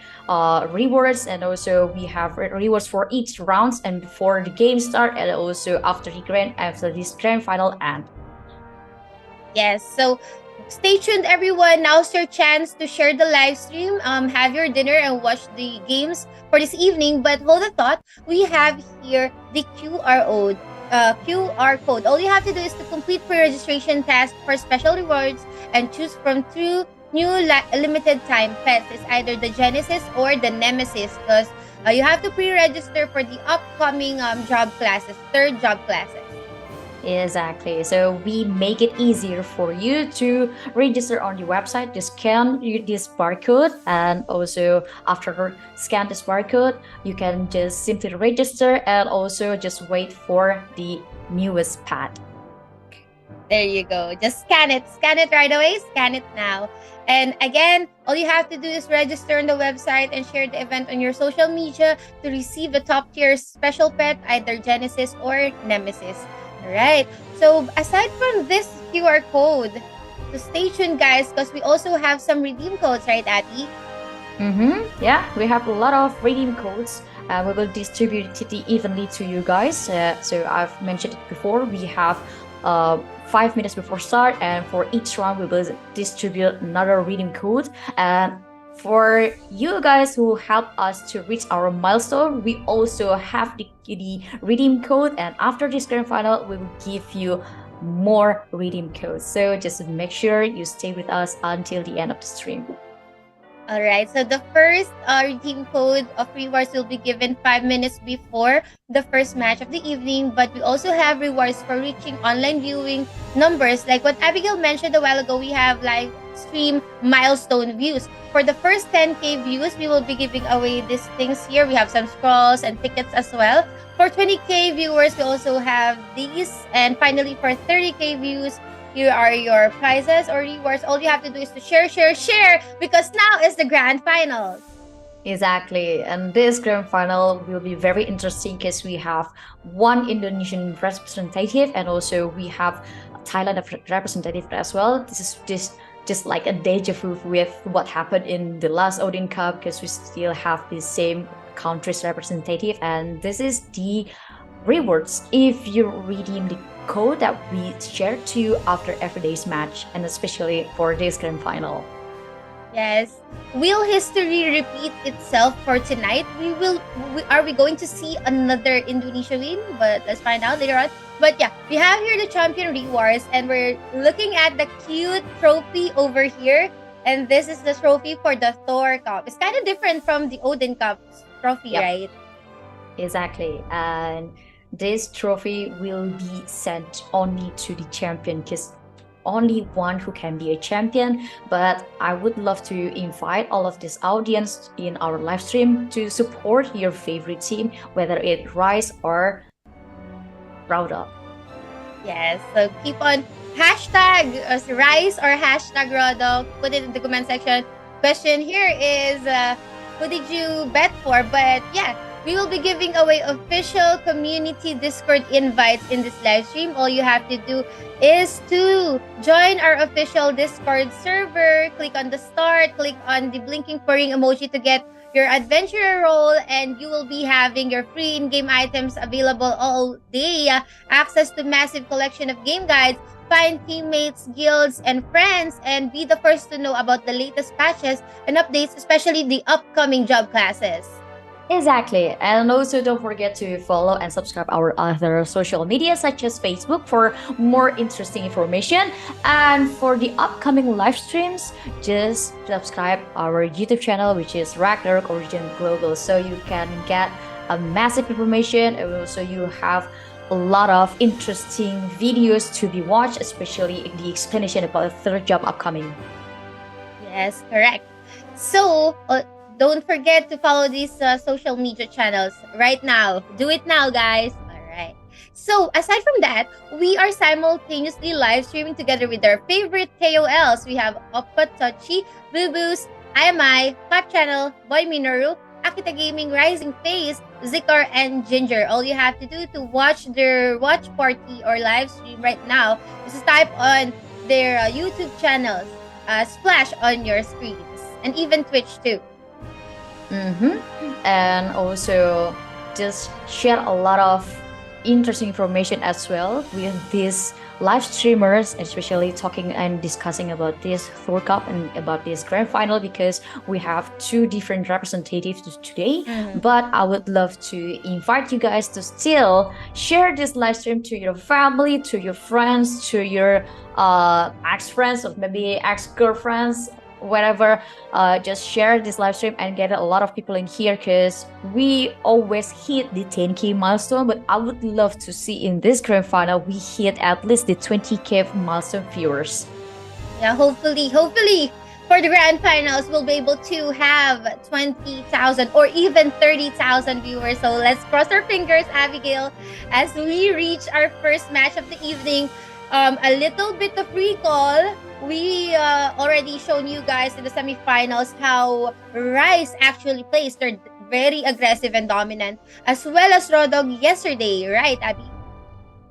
[SPEAKER 3] rewards, and also we have rewards for each rounds and before the game start, and also after this grand final end.
[SPEAKER 4] Yes. So stay tuned, everyone. Now's your chance to share the live stream, have your dinner, and watch the games for this evening. But hold a thought. We have here the QR code. All you have to do is to complete pre-registration task for special rewards and choose from two new limited time pets. It's either the Genesis or the Nemesis, because you have to pre-register for the upcoming job classes, third job classes.
[SPEAKER 3] Exactly. So we make it easier for you to register on the website. Just scan this barcode, and also after scan this barcode, you can just simply register and also just wait for the newest pad.
[SPEAKER 4] There you go. Just scan it. Scan it right away. Scan it now. And again, all you have to do is register on the website and share the event on your social media to receive the top tier special pet, either Genesis or Nemesis. All right. So aside from this QR code, so stay tuned, guys, because we also have some redeem codes, right, Ati?
[SPEAKER 3] Yeah, we have a lot of redeem codes. We will distribute it evenly to you guys. So I've mentioned it before. We have 5 minutes before start, and for each round we will distribute another redeem code. And for you guys who help us to reach our milestone, we also have the redeem code, and after this grand final we will give you more redeem codes. So just make sure you stay with us until the end of the stream.
[SPEAKER 4] All right. So the first redeem code of rewards will be given 5 minutes before the first match of the evening. But we also have rewards for reaching online viewing numbers. Like what Abigail mentioned a while ago, we have live stream milestone views. For the first 10K views, we will be giving away these things here. We have some scrolls and tickets as well. For 20K viewers, we also have these. And finally, for 30K views, here are your prizes or rewards. All you have to do is to share, because now is the grand final.
[SPEAKER 3] Exactly. And this grand final will be very interesting because we have one Indonesian representative, and also we have Thailand representative as well. This is just like a deja vu with what happened in the last Odin Cup, because we still have the same country's representative. And this is the rewards if you redeem the code that we share to you after every day's match, and especially for this grand final.
[SPEAKER 4] Yes. Will history repeat itself for tonight? Are we going to see another Indonesia win? But let's find out later on. But yeah, we have here the champion rewards, and we're looking at the cute trophy over here. And this is the trophy for the Thor Cup. It's kind of different from the Odin Cup trophy,
[SPEAKER 3] Yep.
[SPEAKER 4] right?
[SPEAKER 3] Exactly. And this trophy will be sent only to the champion, because only one who can be a champion. But I would love to invite all of this audience in our live stream to support your favorite team, whether it Rise or Buildup.
[SPEAKER 4] Yes. So keep on hashtag Rise or hashtag Rodok. Put it in the comment section. Question here is who did you bet for? But yeah, we will be giving away official community Discord invites in this live stream. All you have to do is to join our official Discord server. Click on the start, click on the blinking purring emoji to get your adventurer role, and you will be having your free in-game items available all day. Access to massive collection of game guides, find teammates, guilds, and friends, and be the first to know about the latest patches and updates, especially the upcoming job classes.
[SPEAKER 3] Exactly. And also don't forget to follow and subscribe our other social media such as Facebook for more interesting information. And for the upcoming live streams, just subscribe our YouTube channel, which is Ragnarok Origin Global, so you can get a massive information, and also you have a lot of interesting videos to be watched, especially the explanation about the third job upcoming.
[SPEAKER 4] Yes, correct. So, don't forget to follow these social media channels right now. Do it now, guys. All right. So, aside from that, we are simultaneously live streaming together with our favorite KOLs. We have Oppa Tochi, Boo Boos, IMI, Hot Channel, Boy Minoru, Akita Gaming, Rising Face, Zikar, and Ginger. All you have to do to watch their watch party or live stream right now is to type on their YouTube channels splash on your screens, and even Twitch too.
[SPEAKER 3] And also just share a lot of interesting information as well with these live streamers, especially talking and discussing about this Thor Cup and about this grand final, because we have two different representatives today. But I would love to invite you guys to still share this live stream to your family, to your friends, to your ex-friends, or maybe ex-girlfriends, whatever. Just share this live stream and get a lot of people in here, because we always hit the 10k milestone, but I would love to see in this grand final we hit at least the 20k milestone viewers.
[SPEAKER 4] Yeah, hopefully for the grand finals we'll be able to have 20,000 or even 30,000 viewers. So let's cross our fingers, Abigail, as we reach our first match of the evening. A little bit of recall. We already shown you guys in the semifinals how Rice actually plays. They're very aggressive and dominant, as well as Rodog yesterday, right, Abby?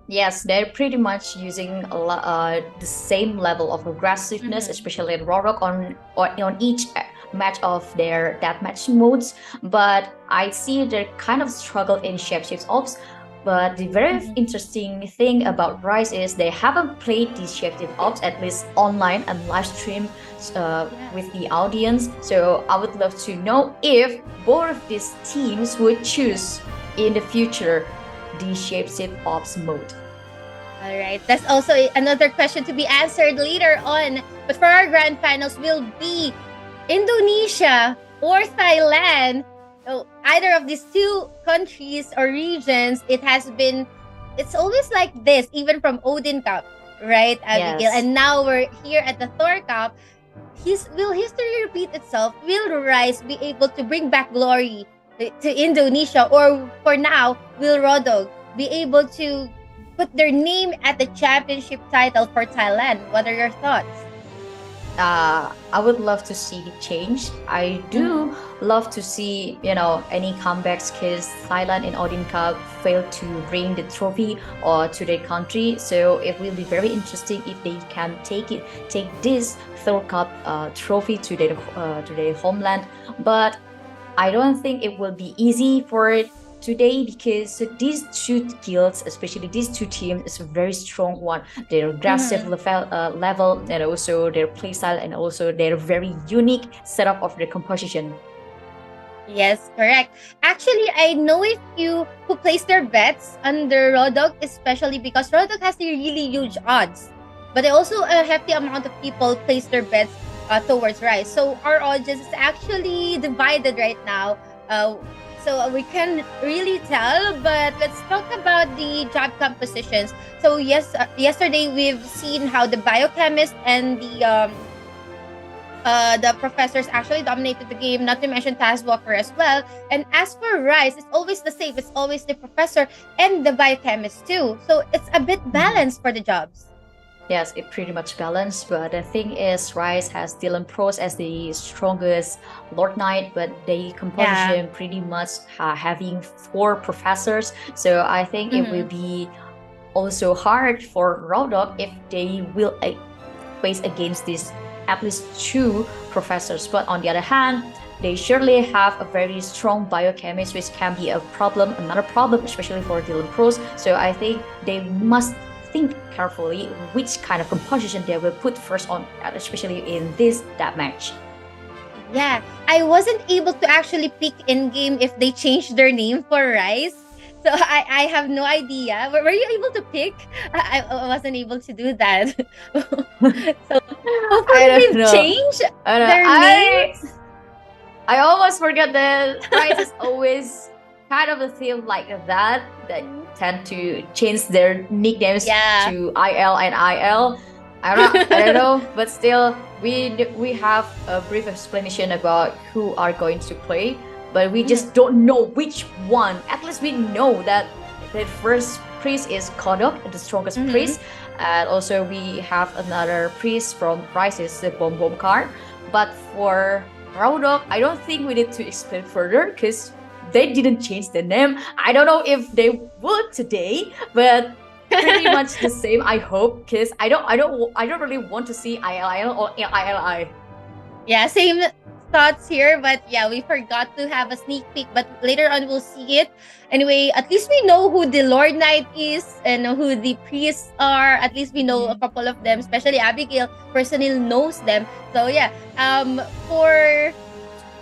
[SPEAKER 3] Yes, they're pretty much using the same level of aggressiveness, especially in Ragnarok on each match of their deathmatch modes. But I see they kind of struggle in shapeshifts ops. But the very interesting thing about Rise is they haven't played these shapeshift ops, at least online and live stream with the audience. So I would love to know if both of these teams would choose in the future the shapeshift ops mode.
[SPEAKER 4] All right, that's also another question to be answered later on. But for our grand finals will be Indonesia or Thailand. So either of these two countries or regions, it's always like this, even from Odin Cup, right, Abigail?
[SPEAKER 3] Yes.
[SPEAKER 4] And now we're here at the Thor Cup. Will history repeat itself? Will Rice be able to bring back glory to Indonesia? Or for now, will Rodog be able to put their name at the championship title for Thailand? What are your thoughts?
[SPEAKER 3] I would love to see change. I do love to see, any comebacks, because Thailand in Odin Cup failed to bring the trophy or to their country. So it will be very interesting if they can take this Thor Cup trophy to their homeland. But I don't think it will be easy for it today, because these two guilds, especially these two teams, is a very strong one. Their aggressive level, and also their playstyle, and also their very unique setup of their composition.
[SPEAKER 4] Yes, correct. Actually, I know a few who place their bets under Rodog, especially because Rodog has the really huge odds. But also a hefty amount of people place their bets towards Rice. So our audience is actually divided right now. So we can really tell, but let's talk about the job compositions. So yesterday we've seen how the biochemist and the professors actually dominated the game, not to mention Taz Walker as well. And as for Rice, it's always the same. It's always the professor and the biochemist too. So it's a bit balanced for the jobs.
[SPEAKER 3] Yes, it pretty much balanced, but the thing is, Rice has Dylan Pros as the strongest Lord Knight, but the composition pretty much having 4 professors. So I think it will be also hard for Rodog if they will face against these at least 2 professors. But on the other hand, they surely have a very strong biochemist, which can be another problem, especially for Dylan Pros. So I think they must think carefully which kind of composition they will put first on, especially in that match.
[SPEAKER 4] Yeah, I wasn't able to actually pick in game if they changed their name for Rice. So I have no idea. Were you able to pick? I wasn't able to do that. So hopefully they've changed their names.
[SPEAKER 3] I almost forget that Rice is always kind of a theme like that tend to change their nicknames to IL and IL. I don't know, but still we have a brief explanation about who are going to play, but we just don't know which one. At least we know that the first priest is Kodok, the strongest priest, and also we have another priest from Rice, is the Bomb card. But for Raudok, I don't think we need to explain further, because they didn't change the name. I don't know if they would today, but pretty much the same. I hope, because I don't really want to see ILIL or ILI.
[SPEAKER 4] Yeah, same thoughts here, but yeah, we forgot to have a sneak peek, but later on we'll see it. Anyway, at least we know who the Lord Knight is and who the priests are. At least we know a couple of them, especially Abigail personally knows them. So yeah, for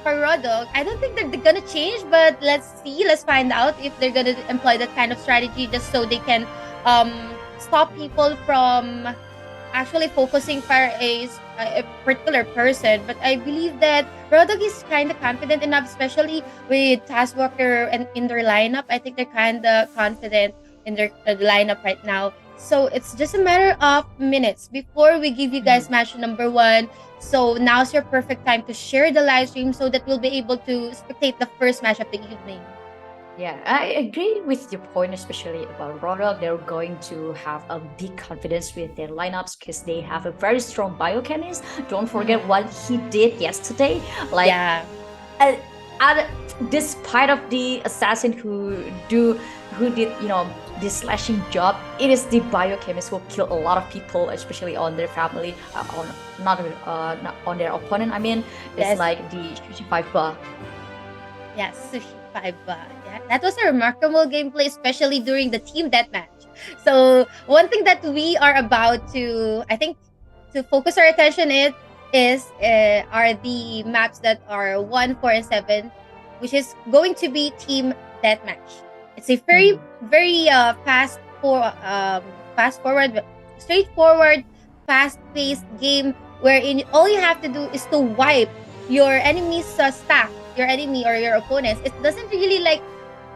[SPEAKER 4] Rodok, I don't think they're gonna change, but let's see, let's find out if they're gonna employ that kind of strategy just so they can um stop people from actually focusing for a particular person. But I believe that Rodok is kind of confident enough, especially with Taskwalker and in their lineup. I think they're kind of confident in their lineup right now. So it's just a matter of minutes before we give you guys match number 1. So now's your perfect time to share the live stream so that we'll be able to spectate the first match of the evening.
[SPEAKER 3] Yeah, I agree with your point, especially about Rodok. They're going to have a big confidence with their lineups because they have a very strong biochemist. Don't forget what he did yesterday. Like,
[SPEAKER 4] Yeah.
[SPEAKER 3] despite of the assassin who did this slashing job, it is the biochemist who killed a lot of people, especially on their family, on not on their opponent. I mean, it's
[SPEAKER 4] Yes.
[SPEAKER 3] like the Sushi 5 bar.
[SPEAKER 4] Yes, Sushi 5 yeah, that was a remarkable gameplay, especially during the team deathmatch. So one thing that we are about to, I think, to focus our attention are the maps that are 1, 4, and 7, which is going to be team deathmatch. It's a very fast forward, straightforward, fast-paced game wherein all you have to do is to wipe your enemy's stack, your enemy or your opponents. It doesn't really like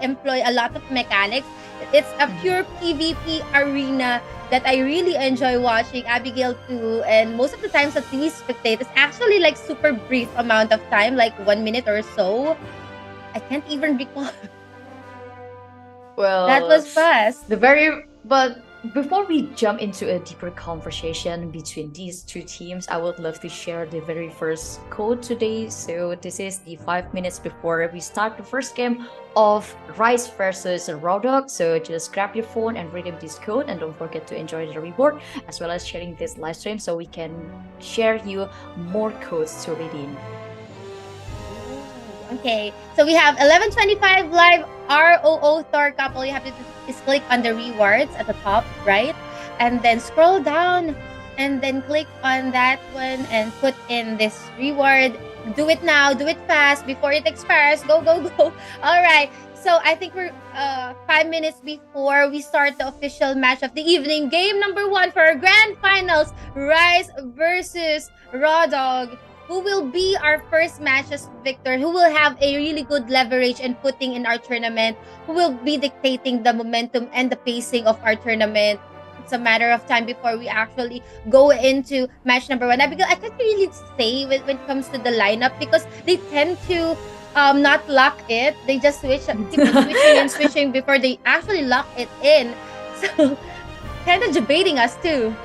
[SPEAKER 4] employ a lot of mechanics. It's a pure PvP arena that I really enjoy watching Abigail do, and most of the times that we spectate is actually like super brief amount of time, like 1 minute or so. I can't even recall.
[SPEAKER 3] Well,
[SPEAKER 4] That was fast.
[SPEAKER 3] But before we jump into a deeper conversation between these two teams, I would love to share the very first code today. So this is the 5 minutes before we start the first game of Rise versus Rodok. So just grab your phone and redeem this code, and don't forget to enjoy the reward as well as sharing this live stream so we can share you more codes to redeem.
[SPEAKER 4] Okay, so we have 11:25 live ROO Thor Cup. All you have to do is click on the rewards at the top, right? And then scroll down and then click on that one and put in this reward. Do it now, do it fast before it expires. Go, go, go. All right. So I think we're 5 minutes before we start the official match of the evening. Game number 1 for our grand finals, Rise versus Rodog. Who will be our first match as victor, who will have a really good leverage and footing in our tournament, who will be dictating the momentum and the pacing of our tournament. It's a matter of time before we actually go into match number 1. Because I can't really say when it comes to the lineup because they tend to not lock it. They just keep switching and switching before they actually lock it in. So kind of debating us too.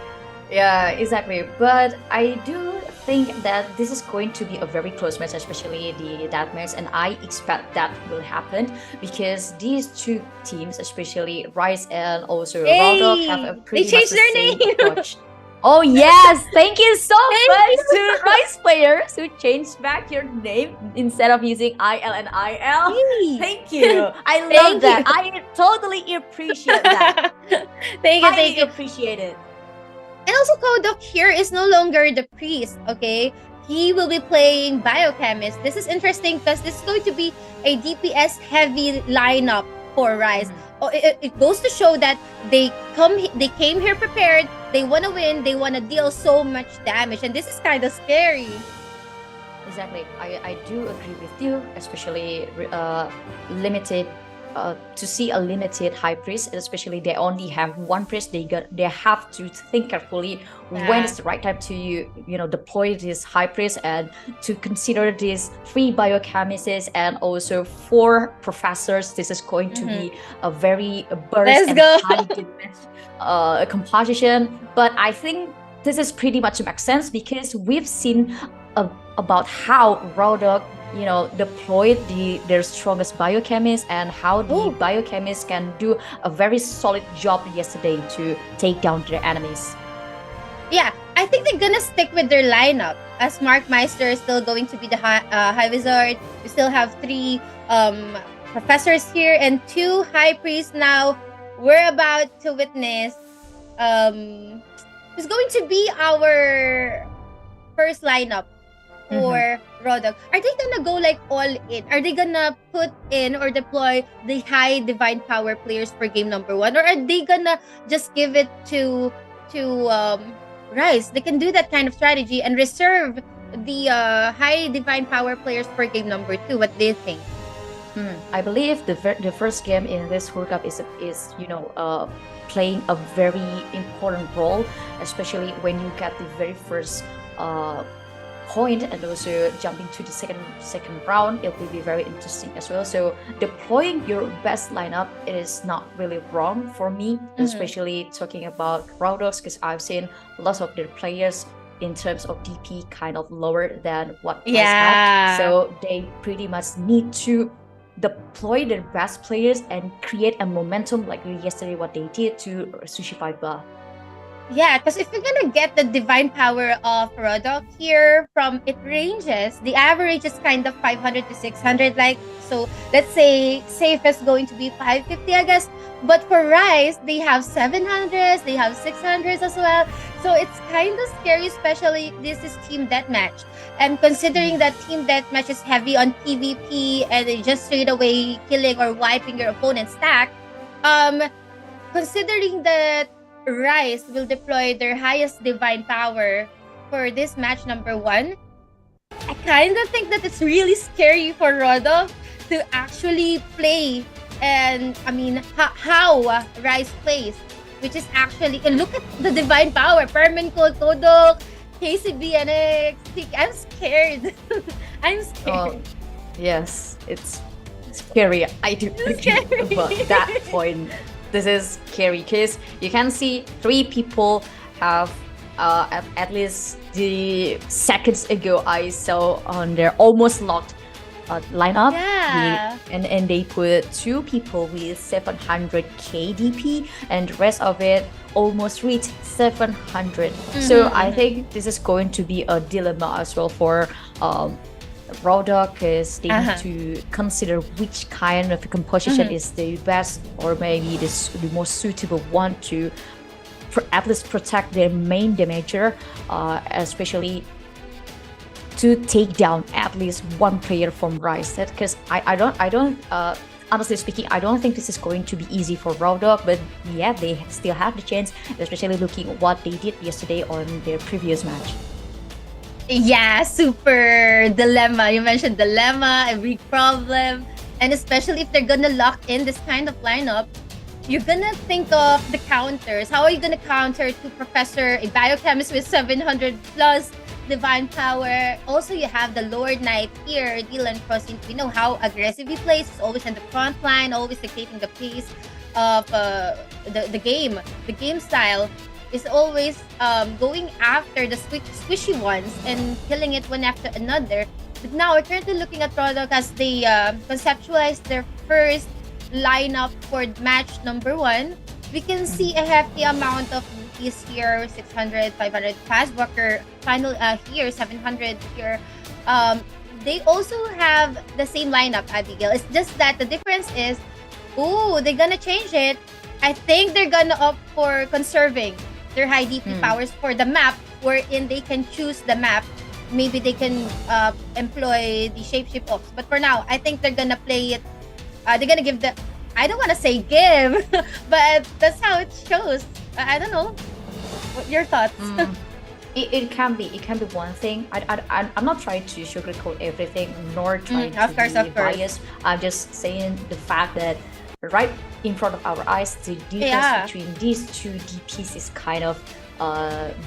[SPEAKER 3] Yeah, exactly. But I do think that this is going to be a very close match, especially the deathmatch, and I expect that will happen because these two teams, especially Rise and also Rodok, have a pretty
[SPEAKER 4] they changed
[SPEAKER 3] much the
[SPEAKER 4] their
[SPEAKER 3] same
[SPEAKER 4] name.
[SPEAKER 3] approach. Oh yes, thank you so
[SPEAKER 4] Thank
[SPEAKER 3] much to Rise players who changed back your name instead of using IL and IL.
[SPEAKER 4] Hey.
[SPEAKER 3] Thank you. I
[SPEAKER 4] Thank
[SPEAKER 3] love that.
[SPEAKER 4] you.
[SPEAKER 3] I totally appreciate that.
[SPEAKER 4] Thank you,
[SPEAKER 3] I
[SPEAKER 4] thank you.
[SPEAKER 3] appreciate it.
[SPEAKER 4] And also, Kodok here is no longer the priest, okay? He will be playing Biochemist. This is interesting because this is going to be a DPS heavy lineup for Rise. Oh, it goes to show that they came here prepared. They want to win. They want to deal so much damage, and this is kind of scary.
[SPEAKER 3] Exactly. I do agree with you, especially limited. To see a limited high priest, especially they only have one priest, they have to think carefully when is the right time to deploy this high priest and to consider these 3 biochemists and also 4 professors. This is going to be a very burst and high demand composition. But I think this is pretty much makes sense because we've seen about how Rodok deploy their strongest biochemists, and how the
[SPEAKER 4] Oh.
[SPEAKER 3] biochemists can do a very solid job yesterday to take down their enemies.
[SPEAKER 4] Yeah, I think they're gonna stick with their lineup. As Mark Meister is still going to be the High Wizard. We still have 3 professors here and 2 High Priests now. We're about to witness who's going to be our first lineup for Rodok. Are they gonna go like all in? Are they gonna put in or deploy the high divine power players for game number 1? Or are they gonna just give it to Rice? They can do that kind of strategy and reserve the high divine power players for game number 2. What do you think?
[SPEAKER 3] I believe the first game in this World Cup is playing a very important role, especially when you get the very first point and also jumping to the second round. It will be very interesting as well. So deploying your best lineup, it is not really wrong for me, especially talking about Ragnarok, because I've seen lots of their players in terms of DP kind of lower than what Rice
[SPEAKER 4] Yeah.
[SPEAKER 3] had. So they pretty much need to deploy their best players and create a momentum like yesterday what they did to Sushi Fiber.
[SPEAKER 4] Yeah, because if you're gonna get the divine power of Rodok here, from it ranges, the average is kind of 500 to 600. Like, so let's say safest going to be 550, I guess. But for Rice, they have 700s, they have 600s as well. So it's kind of scary, especially this is team deathmatch. And considering that team deathmatch is heavy on PvP and they just straight away killing or wiping your opponent's stack, considering that Rice will deploy their highest divine power for this match number 1, I kind of think that it's really scary for Rodok to actually play. And I mean, how Rice plays, which is actually, and look at the divine power, Permin Cold Kodok, KCBNX. I'm scared. I'm scared.
[SPEAKER 3] Oh, yes, it's scary. I do agree about that point. This is scary because you can see 3 people have at least the seconds ago I saw on their almost locked lineup.
[SPEAKER 4] Yeah.
[SPEAKER 3] And they put 2 people with 700 KDP and the rest of it almost reached 700. So I think this is going to be a dilemma as well for Rodok, because they need to consider which kind of composition is the best or maybe the most suitable one to at least protect their main damager, especially to take down at least one player from Rice. Because I don't honestly speaking, I don't think this is going to be easy for Rodok, but yeah, they still have the chance, especially looking at what they did yesterday on their previous match.
[SPEAKER 4] Yeah, super dilemma. You mentioned dilemma, a big problem. And especially if they're gonna lock in this kind of lineup, you're gonna think of the counters. How are you gonna counter to Professor, a biochemist with 700 plus divine power? Also, you have the Lord Knight here, Dylan Crossing. We know how aggressive he plays. He's always in the front line, always dictating the pace of the game. The game style is always going after the squishy ones and killing it one after another. But now we're currently looking at Rodok as they conceptualize their first lineup for match number 1. We can see a hefty amount of booties here, 600, 500 Fastwalker, final here, 700 here. They also have the same lineup, Abigail. It's just that the difference is, they're gonna change it. I think they're gonna opt for conserving their high DP powers for the map, wherein they can choose the map. Maybe they can employ the shapeshift ops. But for now, I think they're gonna play it. They're gonna give the. I don't want to say give, but that's how it shows. I don't know. What your thoughts?
[SPEAKER 3] It can be one thing. I'm not trying to sugarcoat everything, nor trying to be biased. I'm just saying the fact that right in front of our eyes, the difference between these 2 DPs is kind of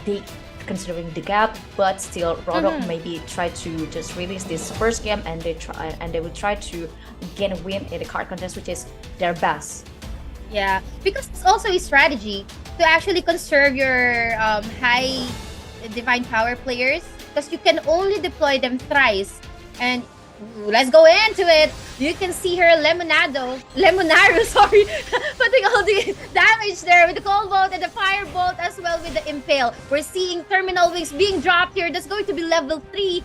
[SPEAKER 3] big, considering the gap. But still, Rodok maybe try to just release this first game, and they will try to get a win in the card contest, which is their best.
[SPEAKER 4] Yeah, because it's also a strategy to actually conserve your high divine power players, because you can only deploy them thrice, and Ooh, let's go into it. You can see her Lemonaro, sorry, putting all the damage there with the cold bolt and the fire bolt as well with the impale. We're seeing terminal wings being dropped here. That's going to be level 3.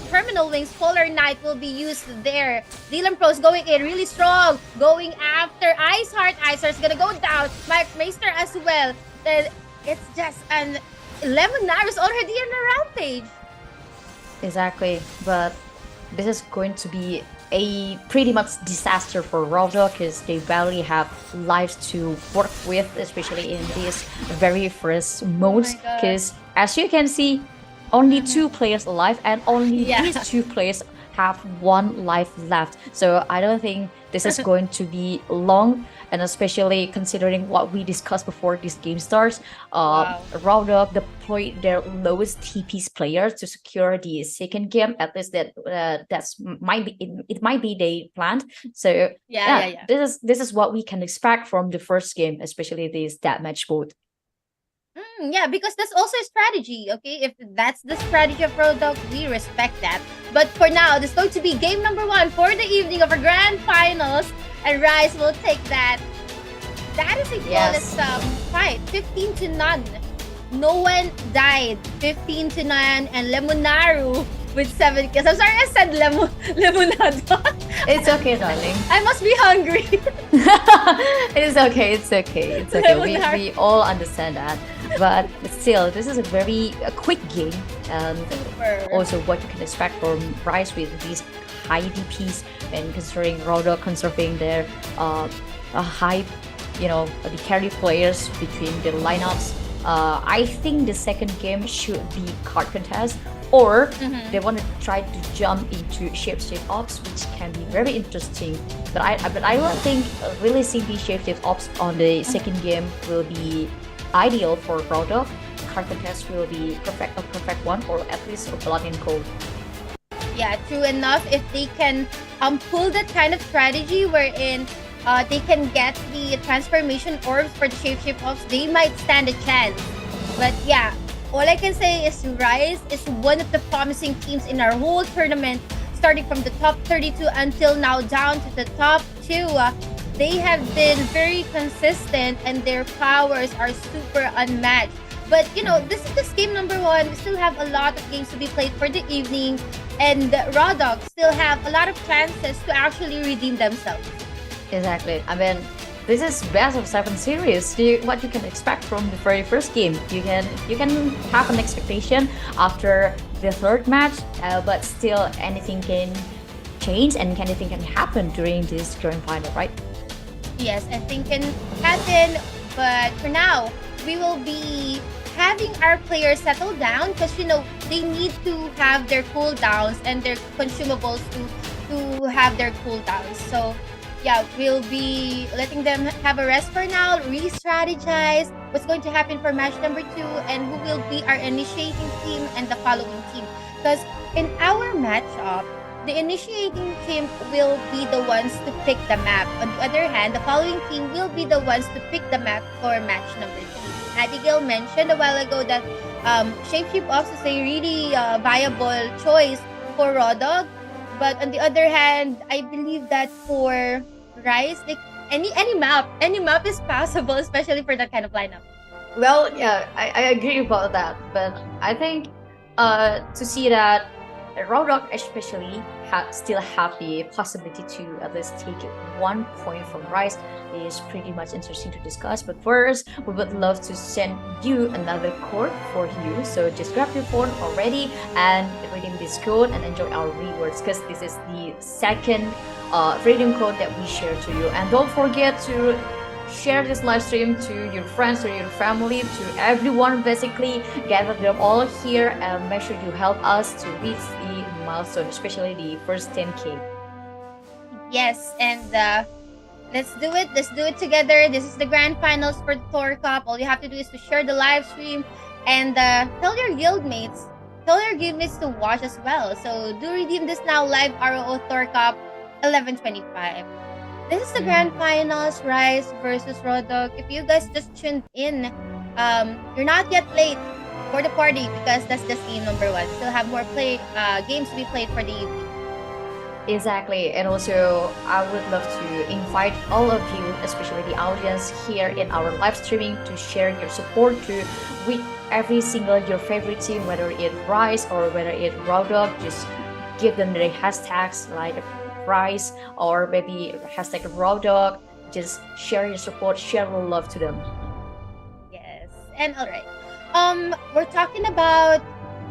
[SPEAKER 4] Terminal wings, Polar Knight will be used there. Dylan Pro's going in really strong, going after Ice Heart. Ice Heart's gonna go down. Mike Meister as well. It's just an Lemonaro's already in a rampage.
[SPEAKER 3] Exactly, but this is going to be a pretty much disaster for Ragnarok because they barely have lives to work with, especially in these very first modes.
[SPEAKER 4] my God.
[SPEAKER 3] Because as you can see, only 2 players alive, and only
[SPEAKER 4] Yeah.
[SPEAKER 3] these 2 players have 1 life left. So I don't think this is going to be long, and especially considering what we discussed before this game starts.
[SPEAKER 4] Wow.
[SPEAKER 3] Ragnarok deployed their lowest TP's players to secure the second game. At least that's might be it might be they planned. So
[SPEAKER 4] Yeah.
[SPEAKER 3] this is what we can expect from the first game, especially this deathmatch mode.
[SPEAKER 4] Yeah, because that's also a strategy, okay? If that's the strategy of Road Dogg, we respect that. But for now, this is going to be game number 1 for the evening of our grand finals, and Rise will take that. That is a flawless fight, 15 to none. No one died, 15 to none, and Lemonaru with 7 kills. I'm sorry, I said Lemonado.
[SPEAKER 3] It's okay, darling.
[SPEAKER 4] I must be hungry.
[SPEAKER 3] It's okay. It's okay. It's okay. We all understand that. But still, this is a quick game, and
[SPEAKER 4] Super.
[SPEAKER 3] also what you can expect from Rise with these high DPs, and considering Rodo conserving their high, the carry players between the lineups. I think the second game should be card contest, or they want to try to jump into shape ops, which can be very interesting. But I don't think releasing the shape ops on the second game will be ideal for Rodo. Card contest will be a perfect one, or at least a blood and cold.
[SPEAKER 4] Yeah, true enough. If they can pull that kind of strategy wherein they can get the transformation orbs for the shape ops, they might stand a chance. But yeah, all I can say is Rise is one of the promising teams in our whole tournament, starting from the top 32 until now down to the top 2. They have been very consistent, and their powers are super unmatched. But this is just game number 1. We still have a lot of games to be played for the evening, and Raw Dogg still have a lot of chances to actually redeem themselves.
[SPEAKER 3] Exactly. I mean, this is best of 7 series. What you can expect from the very first game. You can have an expectation after the third match, but still anything can change and anything can happen during this grand final, right?
[SPEAKER 4] Yes, anything can happen, but for now, we will be having our players settle down because they need to have their cooldowns and their consumables to have their cooldowns. So yeah, we'll be letting them have a rest for now, re-strategize what's going to happen for match number 2, and who will be our initiating team and the following team. Because in our matchup, the initiating team will be the ones to pick the map. On the other hand, the following team will be the ones to pick the map for match number 3. Abigail mentioned a while ago that Shapeshift Ops is a really viable choice for Raw Dogg. But on the other hand, I believe that for Rise, any map is possible, especially for that kind of lineup.
[SPEAKER 3] Well, yeah, I agree about that. But I think to see that Raw Dogg especially still have the possibility to at least take 1 point from Rise is pretty much interesting to discuss. But first, we would love to send you another code for you. So just grab your phone already and redeem this code and enjoy our rewards, because this is the second redeem code that we share to you. And don't forget to share this live stream to your friends, to your family, to everyone. Basically, gather them all here and make sure you help us to reach the milestone, especially the first 10K.
[SPEAKER 4] Yes, and let's do it. Let's do it together. This is the grand finals for the Thor Cup. All you have to do is to share the live stream and tell your guildmates. Tell your guildmates to watch as well. So do redeem this now. Live ROO Thor Cup 1125. This is the grand finals, Rise versus Raw Dogg. If you guys just tuned in, you're not yet late for the party because that's just game number 1. Still have more games to be played for the evening.
[SPEAKER 3] Exactly. And also, I would love to invite all of you, especially the audience here in our live streaming, to share your support to with every single your favorite team, whether it Rise or whether it Raw Dog. Just give them the hashtags like Rise or maybe hashtag Raw Dog. Just share your support, share your love to them.
[SPEAKER 4] Yes. And all right. We're talking about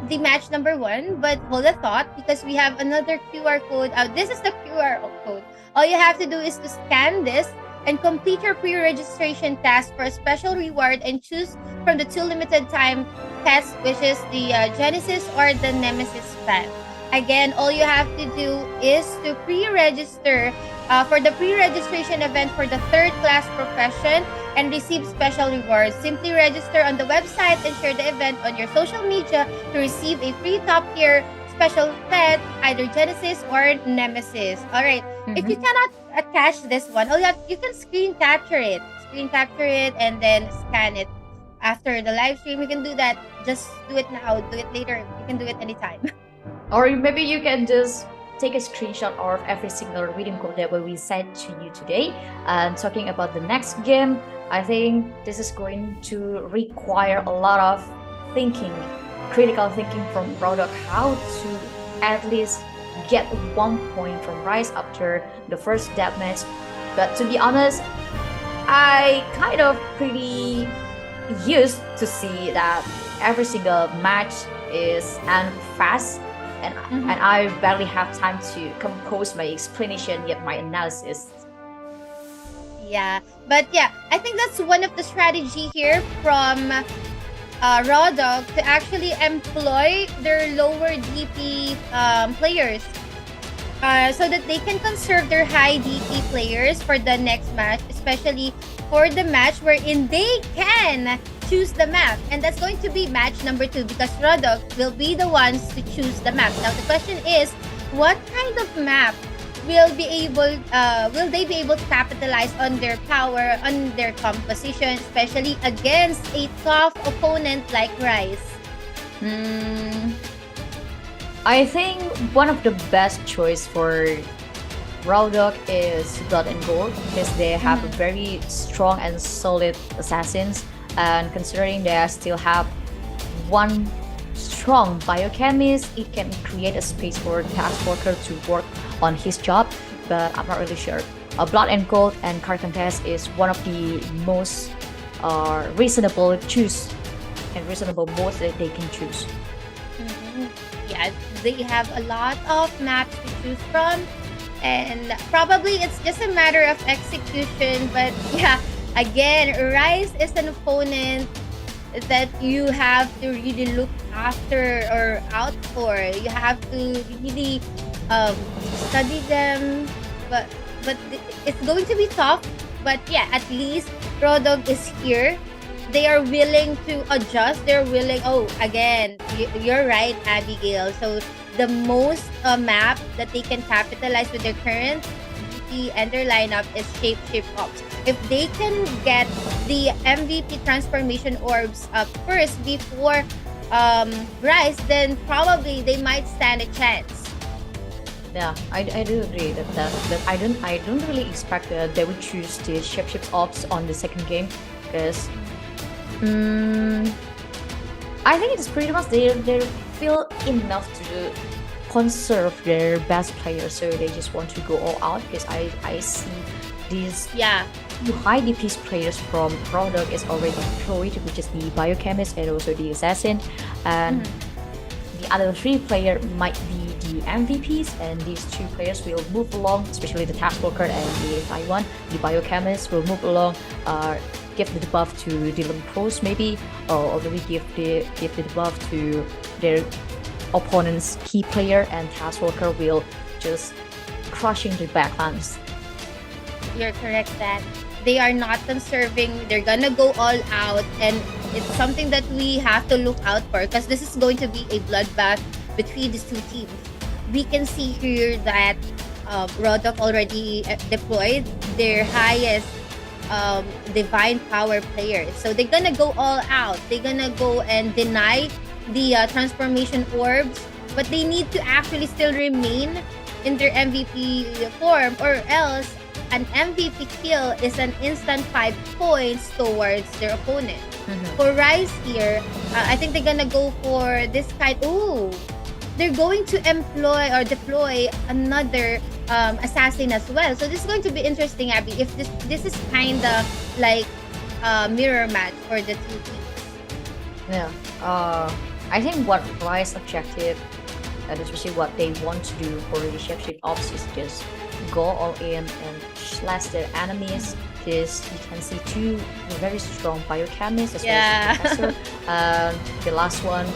[SPEAKER 4] the match number one, but hold a thought because we have another QR code. This is the QR code. All you have to do is to scan this and complete your pre-registration task for a special reward and choose from the two limited time tests, which is the Genesis or the Nemesis path. Again, all you have to do is to pre-register for the pre-registration event for the third class profession and receive special rewards. Simply register on the website and share the event on your social media to receive a free top tier special pet, either Genesis or Nemesis. All right. If you cannot attach this one, you can screen capture it, and then scan it after the live stream. You can do that. Just do it now. Do it later. You can do it anytime.
[SPEAKER 3] Or maybe you can just take a screenshot of every single redeem code that we sent to you today. And talking about the next game, I think this is going to require a lot of thinking, critical thinking from product, how to at least get 1 point from Rise after the first deathmatch. But to be honest, I kind of pretty used to see that every single match is end fast, and I barely have time to compose my explanation yet my analysis.
[SPEAKER 4] Yeah, but yeah, I think that's one of the strategy here from Raw Dog to actually employ their lower DP players so that they can conserve their high DP players for the next match, especially for the match wherein they can choose the map. And that's going to be match number 2 because Raw Dog will be the ones to choose the map. Now the question is, what kind of map will they be able to capitalize on their power, on their composition, especially against a tough opponent like Rise?
[SPEAKER 3] I think one of the best choice for Raw Dog is Blood and Gold because they have a very strong and solid assassins, and considering they still have one strong biochemist, it can create a space for task worker to work on his job, but I'm not really sure. Blood and Gold and Carcontest is one of the most reasonable choose and reasonable modes that they can choose.
[SPEAKER 4] Yeah, they have a lot of maps to choose from, and probably it's just a matter of execution. But yeah, again, Rise is an opponent that you have to really look after or out for. You have to really study them, but it's going to be tough. But yeah, at least Rodog is here. They are willing to adjust. They're willing. Oh, again, you're right, Abigail. So the most map that they can capitalize with their current DP and their lineup is Shape Ops. If they can get the MVP transformation orbs up first before Rise, then probably they might stand a chance.
[SPEAKER 3] Yeah, I do agree that I don't really expect that they would choose the Shape Ops on the second game because I think it's pretty much they feel enough to conserve their best players, so they just want to go all out because I see these two high DPS players from Ragnarok is already deployed, which is the biochemist and also the assassin, and the other 3 players might be the MVPs, and these 2 players will move along, especially the task worker and the AI1. The biochemist will move along, give the debuff to Dylan Pros maybe, or maybe give the debuff to their opponent's key player, and task worker will just crushing the backlines.
[SPEAKER 4] You're correct that they are not conserving. They're gonna go all out, and it's something that we have to look out for because this is going to be a bloodbath between these 2 teams. We can see here that Rodok already deployed their highest divine power players, so they're gonna go all out. They're gonna go and deny the transformation orbs, but they need to actually still remain in their MVP form, or else an MVP kill is an instant 5 points towards their opponent. For Rise here, I think they're gonna go for this kind. Ooh, they're going to employ or deploy another assassin as well. So this is going to be interesting, Abby. If this is kind of like a mirror match for the two teams.
[SPEAKER 3] Yeah. I think what Rice's objective, and especially what they want to do for the shapeshift ops, is just go all in and slash their enemies. Because you can see two very strong biochemists as well as the professor. The last one,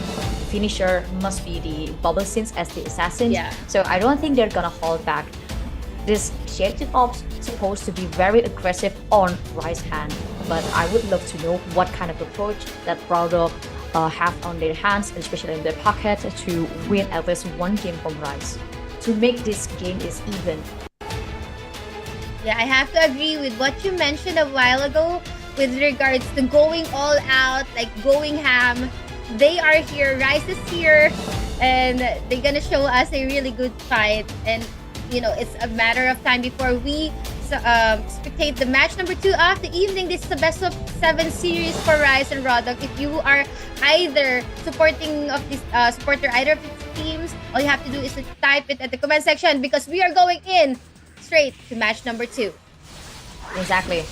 [SPEAKER 3] finisher, must be the bubble sins as the assassin.
[SPEAKER 4] Yeah.
[SPEAKER 3] So I don't think they're gonna hold back. This shapeshift ops supposed to be very aggressive on Rice's hand, but I would love to know what kind of approach that Ragnarok have on their hands, especially in their pocket, to win at least one game from Rice, to make this game is even.
[SPEAKER 4] Yeah, I have to agree with what you mentioned a while ago with regards to going all out, like going ham. They are here, Rice is here, and they're gonna show us a really good fight. And it's a matter of time before we spectate the match number 2 of the evening. This is the best of 7 series for Rice and Ragnarok. If you are either supporter either of these teams, all you have to do is to type it at the comment section, because we are going in straight to match number 2.
[SPEAKER 3] Exactly.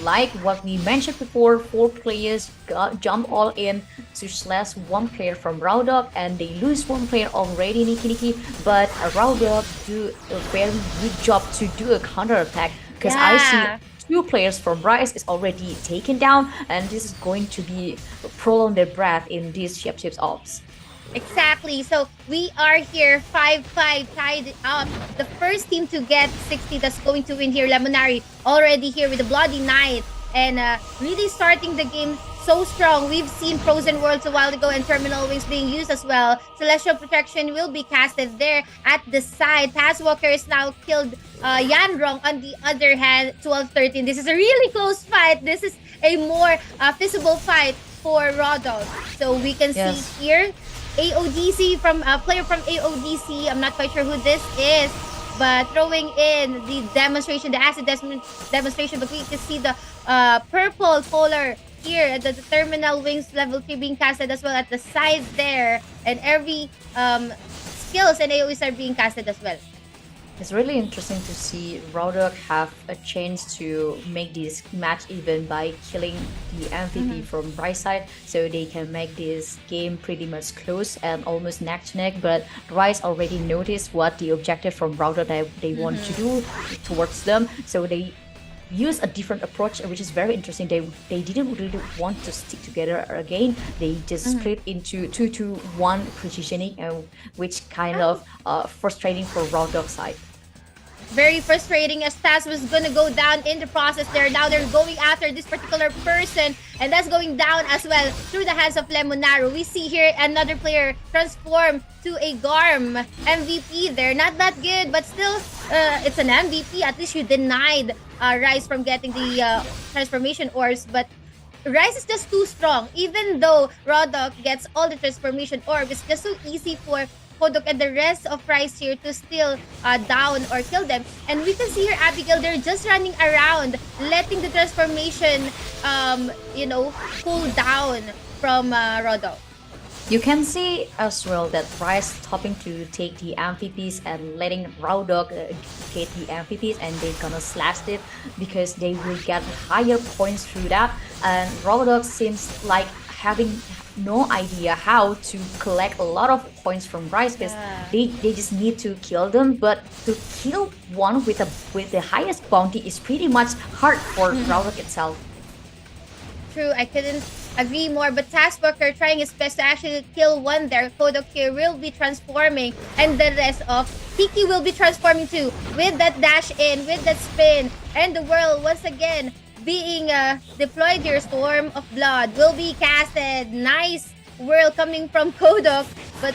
[SPEAKER 3] Like what we mentioned before, 4 players jump all in to slash 1 player from Ragnarok, and they lose 1 player already, Nikki. But Ragnarok do a very good job to do a counter attack, because I see 2 players from Rice is already taken down, and this is going to be prolong their breath in these shapeshifts ops.
[SPEAKER 4] Exactly. So we are here 5-5 tied up. The first team to get 60 that's going to win here. Lemonari already here with the Bloody Knight, and really starting the game so strong. We've seen Frozen Worlds a while ago and Terminal Wings being used as well. Celestial Protection will be casted there at the side. Taskwalker is now killed. Yanrong on the other hand, 12-13. This is a really close fight. This is a more feasible fight for Rodolph. So we can see here AODC from a player from AODC. I'm not quite sure who this is, but throwing in the demonstration, the acid demonstration. But we can see the purple polar here at the Terminal Wings level 3 being casted as well at the sides there, and every skills and AOEs are being casted as well.
[SPEAKER 3] It's really interesting to see Ragnarok have a chance to make this match even by killing the MVP from Rice side, so they can make this game pretty much close and almost neck to neck. But Rice already noticed what the objective from Ragnarok that they want to do towards them, so they use a different approach, which is very interesting. They didn't really want to stick together again. They just split into 2-1 positioning, which kind of frustrating for Ragnarok side.
[SPEAKER 4] Very frustrating, as Taz was gonna go down in the process there. Now they're going after this particular person, and that's going down as well through the hands of Lemonaro. We see here another player transform to a Garm MVP there. Not that good, but still, it's an MVP. At least you denied Rice from getting the transformation orbs, but Rice is just too strong. Even though Rodok gets all the transformation orbs, it's just so easy for Kodok and the rest of Rice here to still down or kill them. And we can see here Abigail, they're just running around, letting the transformation, cool down from Rodok.
[SPEAKER 3] You can see as well that Rice stopping to take the MVPs and letting Ragnarok get the MVPs, and they're gonna slash it because they will get higher points through that. And Ragnarok seems like having no idea how to collect a lot of points from Rice, because they just need to kill them. But to kill one with the highest bounty is pretty much hard for Ragnarok itself.
[SPEAKER 4] True, I couldn't agree more. But Taskworker trying his best to actually kill one there. Kodok here will be transforming, and the rest of Tiki will be transforming too, with that dash in, with that spin, and the world once again being deployed here. Storm of Blood will be casted. Nice whirl coming from Kodok, but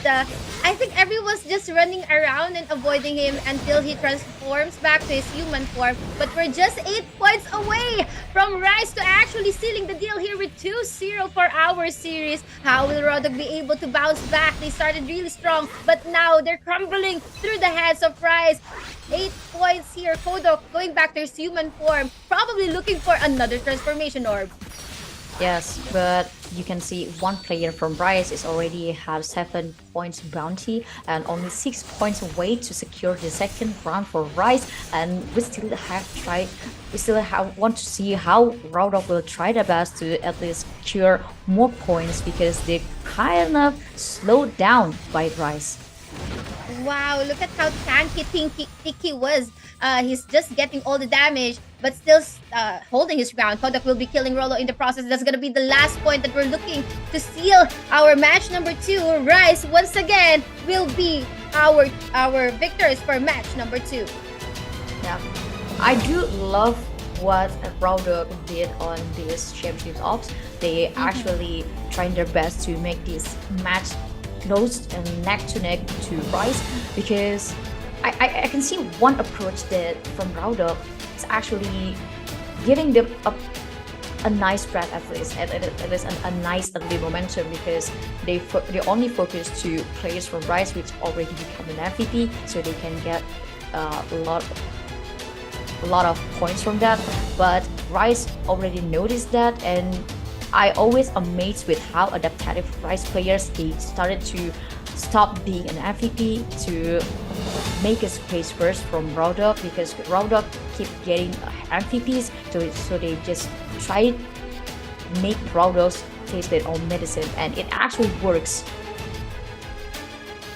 [SPEAKER 4] I think everyone's just running around and avoiding him until he transforms back to his human form. But we're just 8 points away from Rice to actually sealing the deal here with 2-0 for our series. How will Rodok be able to bounce back? They started really strong, but now they're crumbling through the hands of Rice. 8 points here. Kodok going back to his human form, probably looking for another transformation orb.
[SPEAKER 3] Yes, but you can see one player from Bryce is already have 7 points bounty and only 6 points away to secure the second round for Rice. And we still have want to see how Ragnarok will try their best to at least secure more points because they're kind of slowed down by Rice.
[SPEAKER 4] Wow, look at how tanky Tiki was. He's just getting all the damage, but still holding his ground. Kodak will be killing Rolo in the process. That's gonna be the last point that we're looking to seal our match number 2. Rice once again will be our victors for match number 2.
[SPEAKER 3] Yeah, I do love what Ragnarok did on this championship ops. They actually trying their best to make this match close and neck to neck to Rice because I can see one approach that from Ragnarok is actually giving them a nice breath at least, at least a nice early momentum because they only focus to players from Rice which already become an MVP, so they can get a lot of points from that. But Rice already noticed that, and I always amazed with how adaptive Rice players they started to stop being an MVP to make a space first from Ragnarok because Ragnarok keep getting MVPs, so they just try make Ragnarok taste their own medicine, and it actually works.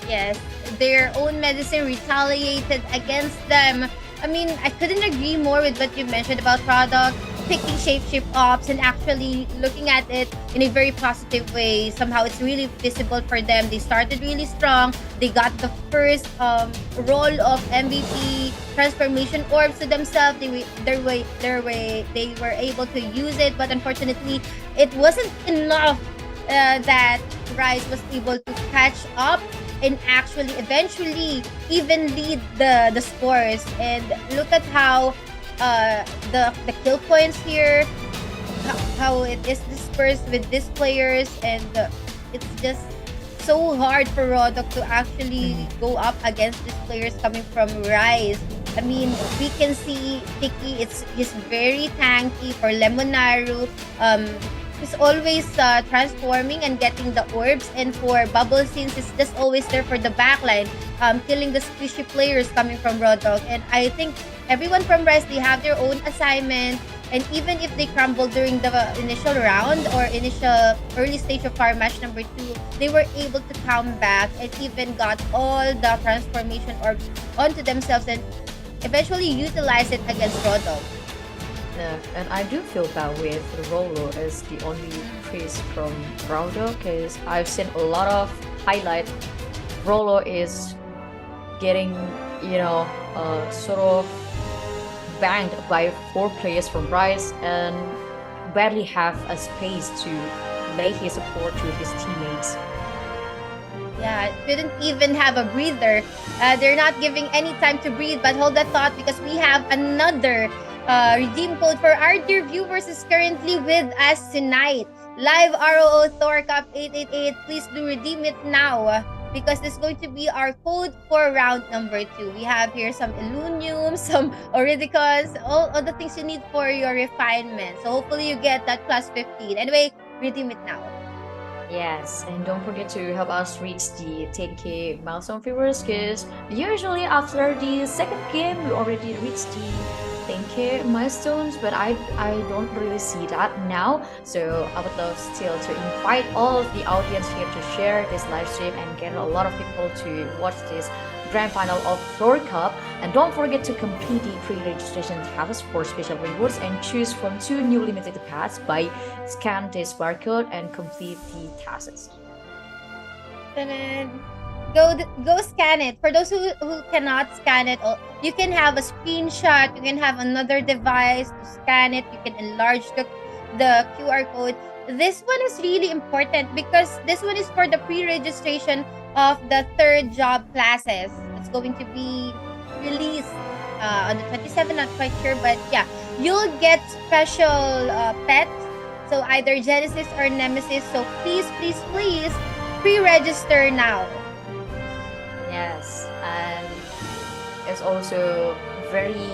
[SPEAKER 4] Yes, their own medicine retaliated against them. I mean, I couldn't agree more with what you mentioned about product picking shapeshift ops and actually looking at it in a very positive way. Somehow it's really visible for them. They started really strong. They got the first role of MVP transformation orbs to themselves. They were able to use it, but unfortunately, it wasn't enough that Rice was able to catch up and actually eventually even lead the scores. And look at how the kill points here, how it is dispersed with these players, and it's just so hard for Rodok to actually go up against these players coming from Rise. I mean, we can see Tiki, he's very tanky for Lemonaru. He's always transforming and getting the orbs, and for Bubble Scenes, he's just always there for the backline, killing the squishy players coming from Rodok. And I think everyone from Rise, they have their own assignment, and even if they crumble during the initial round or initial early stage of our match number 2, they were able to come back and even got all the transformation orbs onto themselves and eventually utilize it against Rodok.
[SPEAKER 3] Yeah, and I do feel bad with Rolo as the only priest from Raudo because I've seen a lot of highlight. Rolo is getting, sort of banged by 4 players from Rise and barely have a space to lay his support to his teammates.
[SPEAKER 4] Yeah, couldn't even have a breather. They're not giving any time to breathe, but hold that thought because we have another redeem code for our dear viewers is currently with us tonight. Live ROO Thor Cup 888. Please do redeem it now because this is going to be our code for round number 2. We have here some Illunium, some Oridicons, all the things you need for your refinement. So hopefully you get that plus 15. Anyway, redeem it now.
[SPEAKER 3] Yes, and don't forget to help us reach the 10k milestone viewers because usually after the second game we already reached the 10k milestones, but I don't really see that now. So I would love still to invite all of the audience here to share this live stream and get a lot of people to watch this grand final of Thor Cup. And don't forget to complete the pre-registration tasks for special rewards and choose from 2 new limited paths by scan this barcode and complete the tasks.
[SPEAKER 4] Then go scan it. For those who cannot scan it, you can have a screenshot, you can have another device to scan it, you can enlarge the QR code. This one is really important because this one is for the pre-registration of the third job classes. It's going to be released on the 27th, not quite sure, but yeah, you'll get special pets. So either Genesis or Nemesis. So please, please, please pre-register now.
[SPEAKER 3] Yes, and it's also very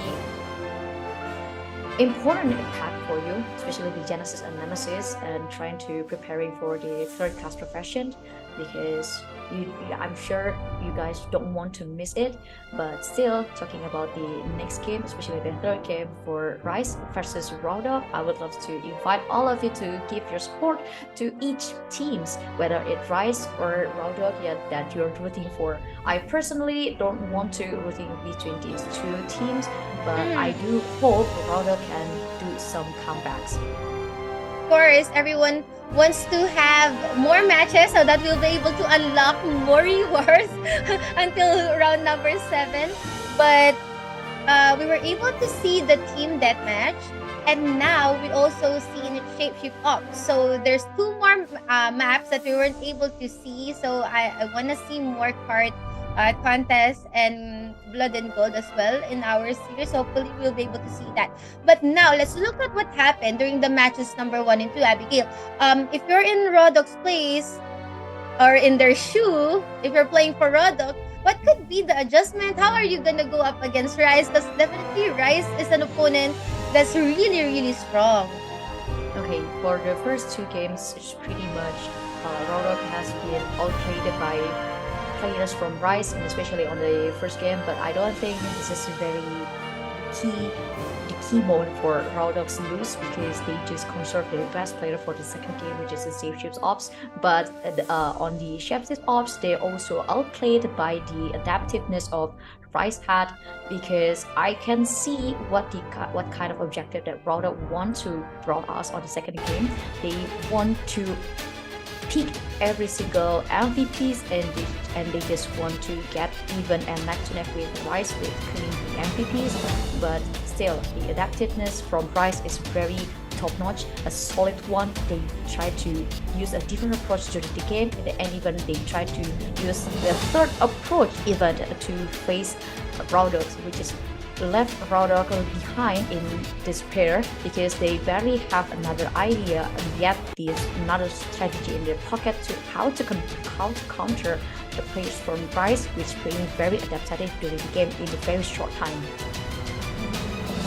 [SPEAKER 3] important impact for you, especially the Genesis and Nemesis, and trying to preparing for the third class profession, because I'm sure you guys don't want to miss it. But still, talking about the next game, especially the third game for Rise versus Ragnarok, I would love to invite all of you to give your support to each teams, whether it's Rise or Ragnarok, yeah, that you're rooting for. I personally don't want to rooting between these two teams, but I do hope Ragnarok can do some comebacks.
[SPEAKER 4] Of course, everyone wants to have more matches so that we'll be able to unlock more rewards until round number 7. But we were able to see the team deathmatch, and now we also seen it shape up. So there's 2 more maps that we weren't able to see. So I want to see more card contests and blood and gold as well in our series. Hopefully we'll be able to see that. But now let's look at what happened during the matches number 1 and 2, Abigail. If you're in Rodok's place or in their shoe, if you're playing for Rodok, what could be the adjustment? How are you gonna go up against Rice? Because definitely Rice is an opponent that's really, really strong.
[SPEAKER 3] Okay, for the first 2 games, it's pretty much Rodok has been outplayed by players from Rise, and especially on the first game. But I don't think this is very the key moment for Ragnarok's lose, because they just conserved their best player for the second game, which is the Safe Ships Ops. But on the Ships Ops, they're also outplayed by the adaptiveness of Rise had, because I can see what kind of objective that Ragnarok want to brought us on the second game. They want to pick every single MVPs, and they just want to get even and neck to neck with Rise with cleaning the MVPs. But still, the adaptiveness from Rise is very top notch, a solid one. They try to use a different approach during the game, and even they try to use the third approach even to face Ragnarok, which is left Ragnarok behind in despair, because they barely have another idea, and yet there's another strategy in their pocket to how to counter the players from Rise, which being very adaptive during the game in a very short time.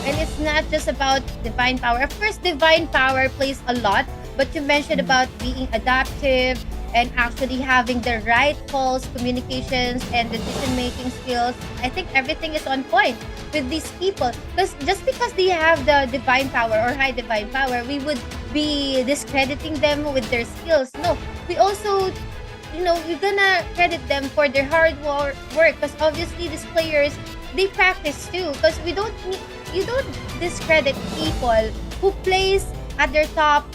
[SPEAKER 4] And it's not just about divine power. Of course, divine power plays a lot, but you mentioned about being adaptive and actually having the right calls, communications, and decision-making skills. I think everything is on point with these people. Because just because they have the divine power or high divine power, we would be discrediting them with their skills. No, we also, we're gonna credit them for their hard work, because obviously these players, they practice too. Because you don't discredit people who plays at their top,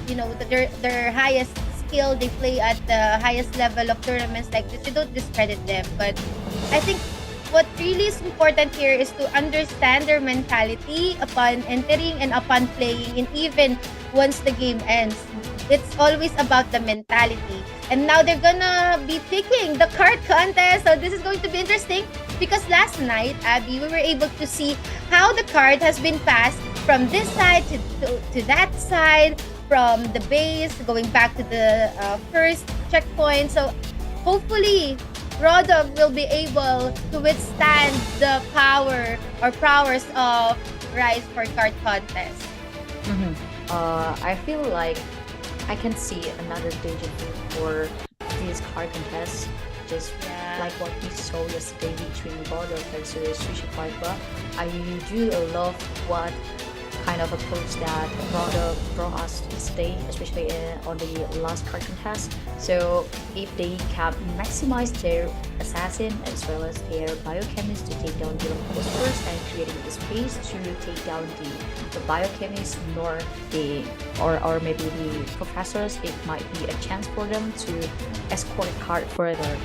[SPEAKER 4] their highest skill, they play at the highest level of tournaments like this. You don't discredit them. But I think what really is important here is to understand their mentality upon entering and upon playing, and even once the game ends. It's always about the mentality. And now they're gonna be picking the card contest. So this is going to be interesting, because last night, Abby, we were able to see how the card has been passed from this side to that side, from the base going back to the first checkpoint. So hopefully Rodok will be able to withstand the power or prowess of Rise for card contest.
[SPEAKER 3] I feel like I can see another danger for this card contest, just like what we saw yesterday between Rodok versus Sushi Viper. I do love what kind of approach that Rodok brought us yesterday, especially on the last card contest. So if they can maximize their assassin as well as their biochemist to take down the post first, and creating the space to take down the biochemist or maybe the professors, it might be a chance for them to escort the card further.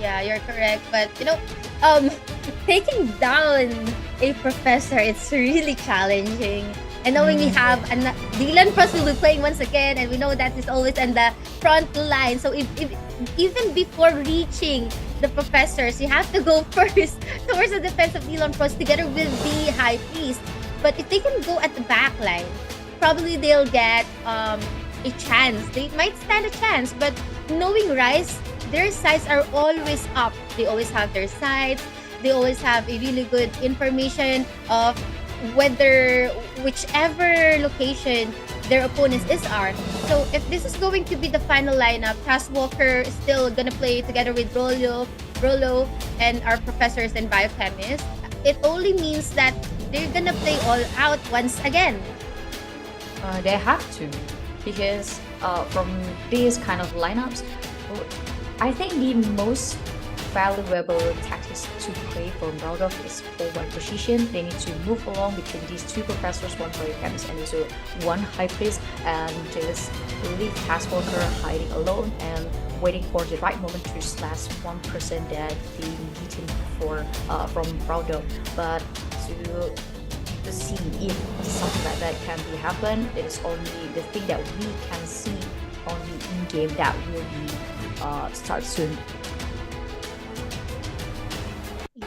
[SPEAKER 4] Yeah, you're correct. But taking down a professor, it's really challenging. And knowing we have Dylan Frost will be playing once again, and we know that is always on the front line. So if even before reaching the professors, you have to go first towards the defense of Dylan Frost together with the High Priest. But if they can go at the back line, probably they'll get a chance. They might stand a chance, but knowing Rise, their sides are always up. They always have their sides. They always have a really good information of whether whichever location their opponents are. So if this is going to be the final lineup, Taskwalker is still gonna play together with Rolo, and our professors and biochemists. It only means that they're gonna play all out once again.
[SPEAKER 3] They have to, because from these kind of lineups, I think the most valuable tactics to play from Ragnarok is forward position. They need to move along between these two professors, one biochemist and also one high priest, and just leave Taskwalker hiding alone and waiting for the right moment to slash one person that being beaten for from Ragnarok. But to see if something like that can be happen, it is only the thing that we can see only in game that will be start soon.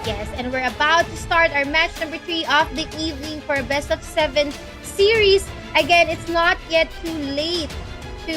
[SPEAKER 4] Yes, and we're about to start our match number 3 of the evening for best of 7 series. Again, it's not yet too late to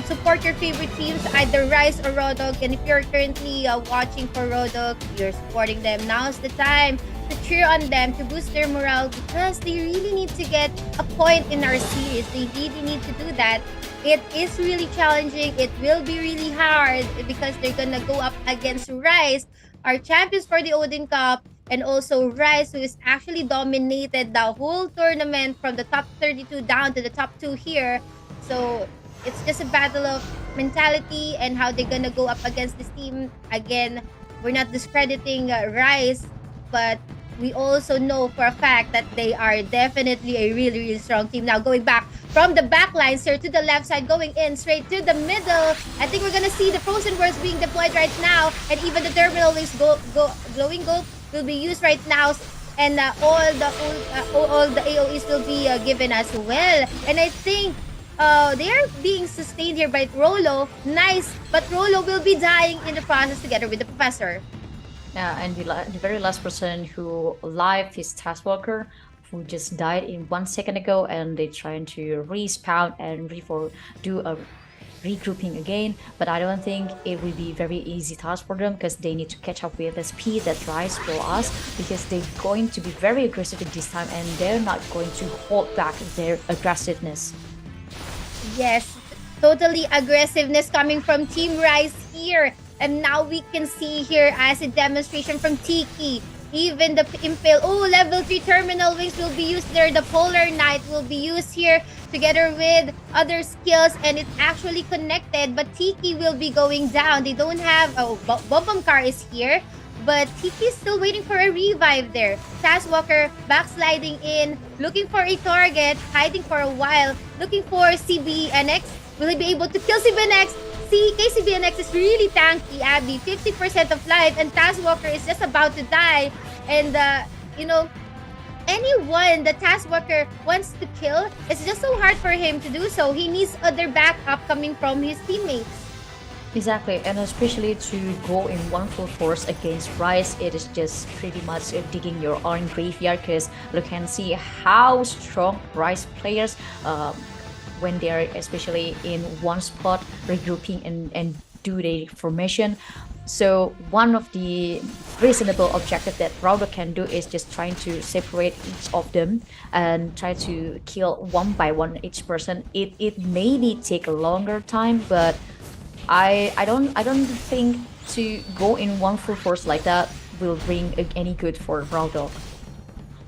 [SPEAKER 4] support your favorite teams, either Rise or Rodog. And if you're currently watching for Rodog, you're supporting them, now's the time to cheer on them, to boost their morale, because they really need to get a point in our series. They really need to do that. It is really challenging. It will be really hard because they're gonna go up against Rise, our champions for the Odin Cup, and also Rise, who is actually dominated the whole tournament from the top 32 down to the top 2 here. So it's just a battle of mentality and how they're gonna go up against this team. Again, we're not discrediting Rise, but we also know for a fact that they are definitely a really, really strong team. Now, going back from the back lines here to the left side, going in straight to the middle. I think we're gonna see the Frozen Words being deployed right now, and even the Terminal Wings Glowing Gold will be used right now, and all the AOEs will be given as well. And I think they are being sustained here by Rolo. Nice, but Rolo will be dying in the process together with the Professor.
[SPEAKER 3] Yeah, and the very last person who alive is Taskwalker, who just died in 1 second ago, and they're trying to respawn and do a regrouping again. But I don't think it will be very easy task for them, because they need to catch up with the speed that Rise will us, because they're going to be very aggressive at this time, and they're not going to hold back their aggressiveness.
[SPEAKER 4] Yes, totally aggressiveness coming from Team Rise here. And now we can see here as a demonstration from Tiki. Even the Impale, level 3 Terminal Wings will be used there. The Polar Knight will be used here together with other skills, and it's actually connected. But Tiki will be going down. They don't have, Bombom Car is here, but Tiki is still waiting for a revive there. Taskwalker backsliding in, looking for a target, hiding for a while, looking for CBNX. Will he be able to kill CBNX? See, KCBNX is really tanky, Abby. 50% of life, and Taskwalker is just about to die. And, anyone the Taskwalker wants to kill, it's just so hard for him to do so. He needs other backup coming from his teammates.
[SPEAKER 3] Exactly, and especially to go in one full force against Rise, it is just pretty much digging your own graveyard, because you can see how strong Rise players when they are especially in one spot regrouping and do the formation. So one of the reasonable objective that Router can do is just trying to separate each of them and try to kill one by one each person. It maybe take a longer time, but I don't think to go in one full force like that will bring any good for Router.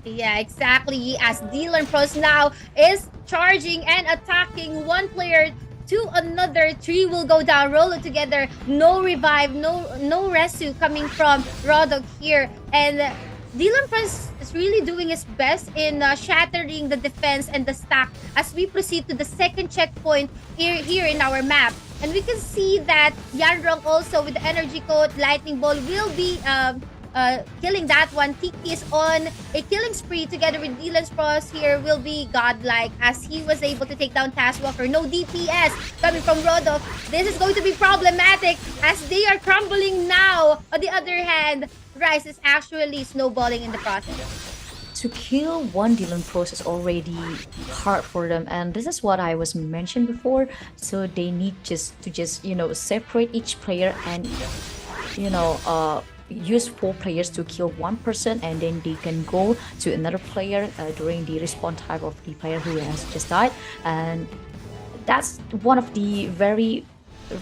[SPEAKER 4] Yeah, exactly. As Dylan Frost now is charging and attacking one player to another. 3 will go down. Rolo together. No revive. No rescue coming from Rodog here. And Dylan Frost is really doing his best in shattering the defense and the stack as we proceed to the second checkpoint here in our map. And we can see that Yanrong also with the energy coat, lightning ball will be killing that one. Tiki is on a killing spree together with Dylan's Cross here will be godlike as he was able to take down Taskwalker. No DPS coming from Rodolph. This is going to be problematic as they are crumbling now. On the other hand, Rice is actually snowballing in the process.
[SPEAKER 3] To kill one Dylan Pros is already hard for them, and this is what I was mentioned before. So they need just separate each player and use 4 players to kill one person, and then they can go to another player during the respawn time of the player who has just died. And that's one of the very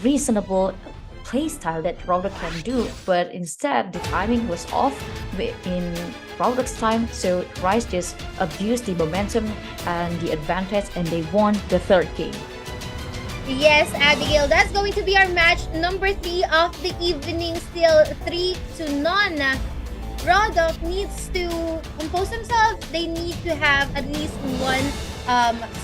[SPEAKER 3] reasonable playstyle that Ragnarok can do, but instead the timing was off in Ragnarok's time, so Rice just abused the momentum and the advantage, and they won the third game.
[SPEAKER 4] Yes, Abigail, that's going to be our match number 3 of the evening. Still 3-0. Rodok needs to compose themselves. They need to have at least one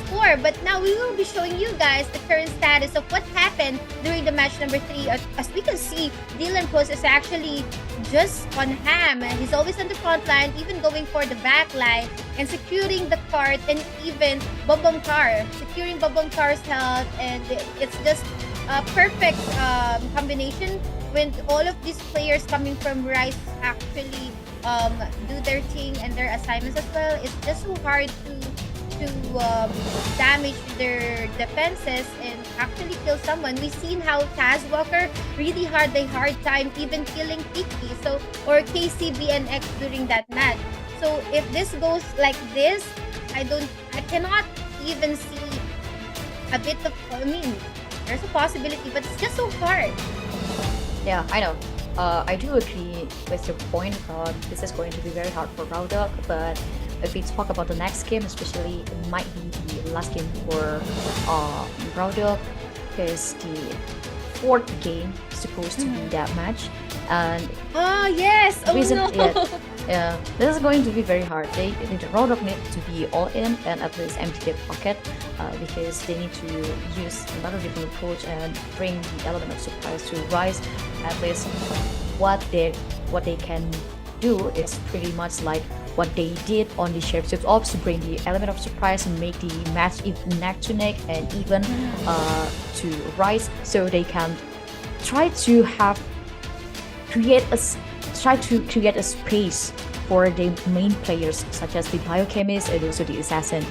[SPEAKER 4] score. But now we will be showing you guys the current status of what happened during the match number 3. As we can see, Dylan Post is actually just on ham. He's always on the front line, even going for the back line and securing the cart and even Bombom securing Bombom Car's health. And it's just a perfect combination when all of these players coming from Rice actually do their thing and their assignments as well. It's just so hard to damage their defenses and actually kill someone. We've seen how Taz Walker really had a hard time even killing Tiki or KCB and X during that match. So if this goes like this, I cannot even see a bit of, there's a possibility, but it's just so hard.
[SPEAKER 3] Yeah, I know. I do agree with your point. This is going to be very hard for Ragnarok, but if we talk about the next game, especially, it might be the last game for Ragnarok, because the 4th game is supposed to be that match. And
[SPEAKER 4] yes! Oh
[SPEAKER 3] reason,
[SPEAKER 4] no!
[SPEAKER 3] yeah, this is going to be very hard. The Ragnarok need to be all in and at least empty their pocket, because they need to use another different approach and bring the element of surprise to Rise. At least what they can do is pretty much like what they did on the Sheriff's Ops to bring the element of surprise and make the match even neck to neck and even to Rise, so they can try to create a space for the main players such as the biochemist and also the assassin.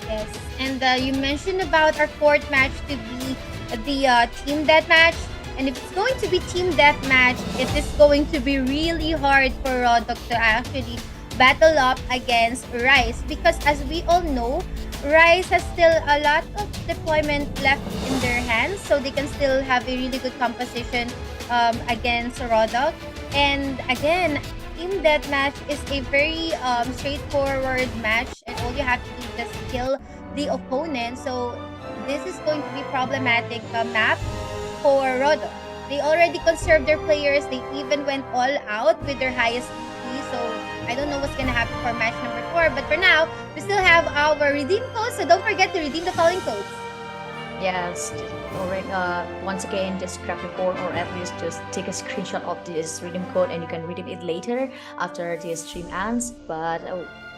[SPEAKER 4] Yes, and you mentioned about our 4th match to be the team deathmatch. And if it's going to be team deathmatch, it is going to be really hard for Rodok to actually battle up against Rice, because as we all know, Rice has still a lot of deployment left in their hands, so they can still have a really good composition against Rodok. And again, team deathmatch is a very straightforward match, and all you have to do is just kill the opponent. So this is going to be problematic map for Rodok. They already conserved their players. They even went all out with their highest DP. So I don't know what's gonna happen for match number 4. But for now, we still have our redeem codes. So don't forget to redeem the following codes.
[SPEAKER 3] Yes, alright. Once again, just grab your phone or at least just take a screenshot of this redeem code, and you can redeem it later after the stream ends. But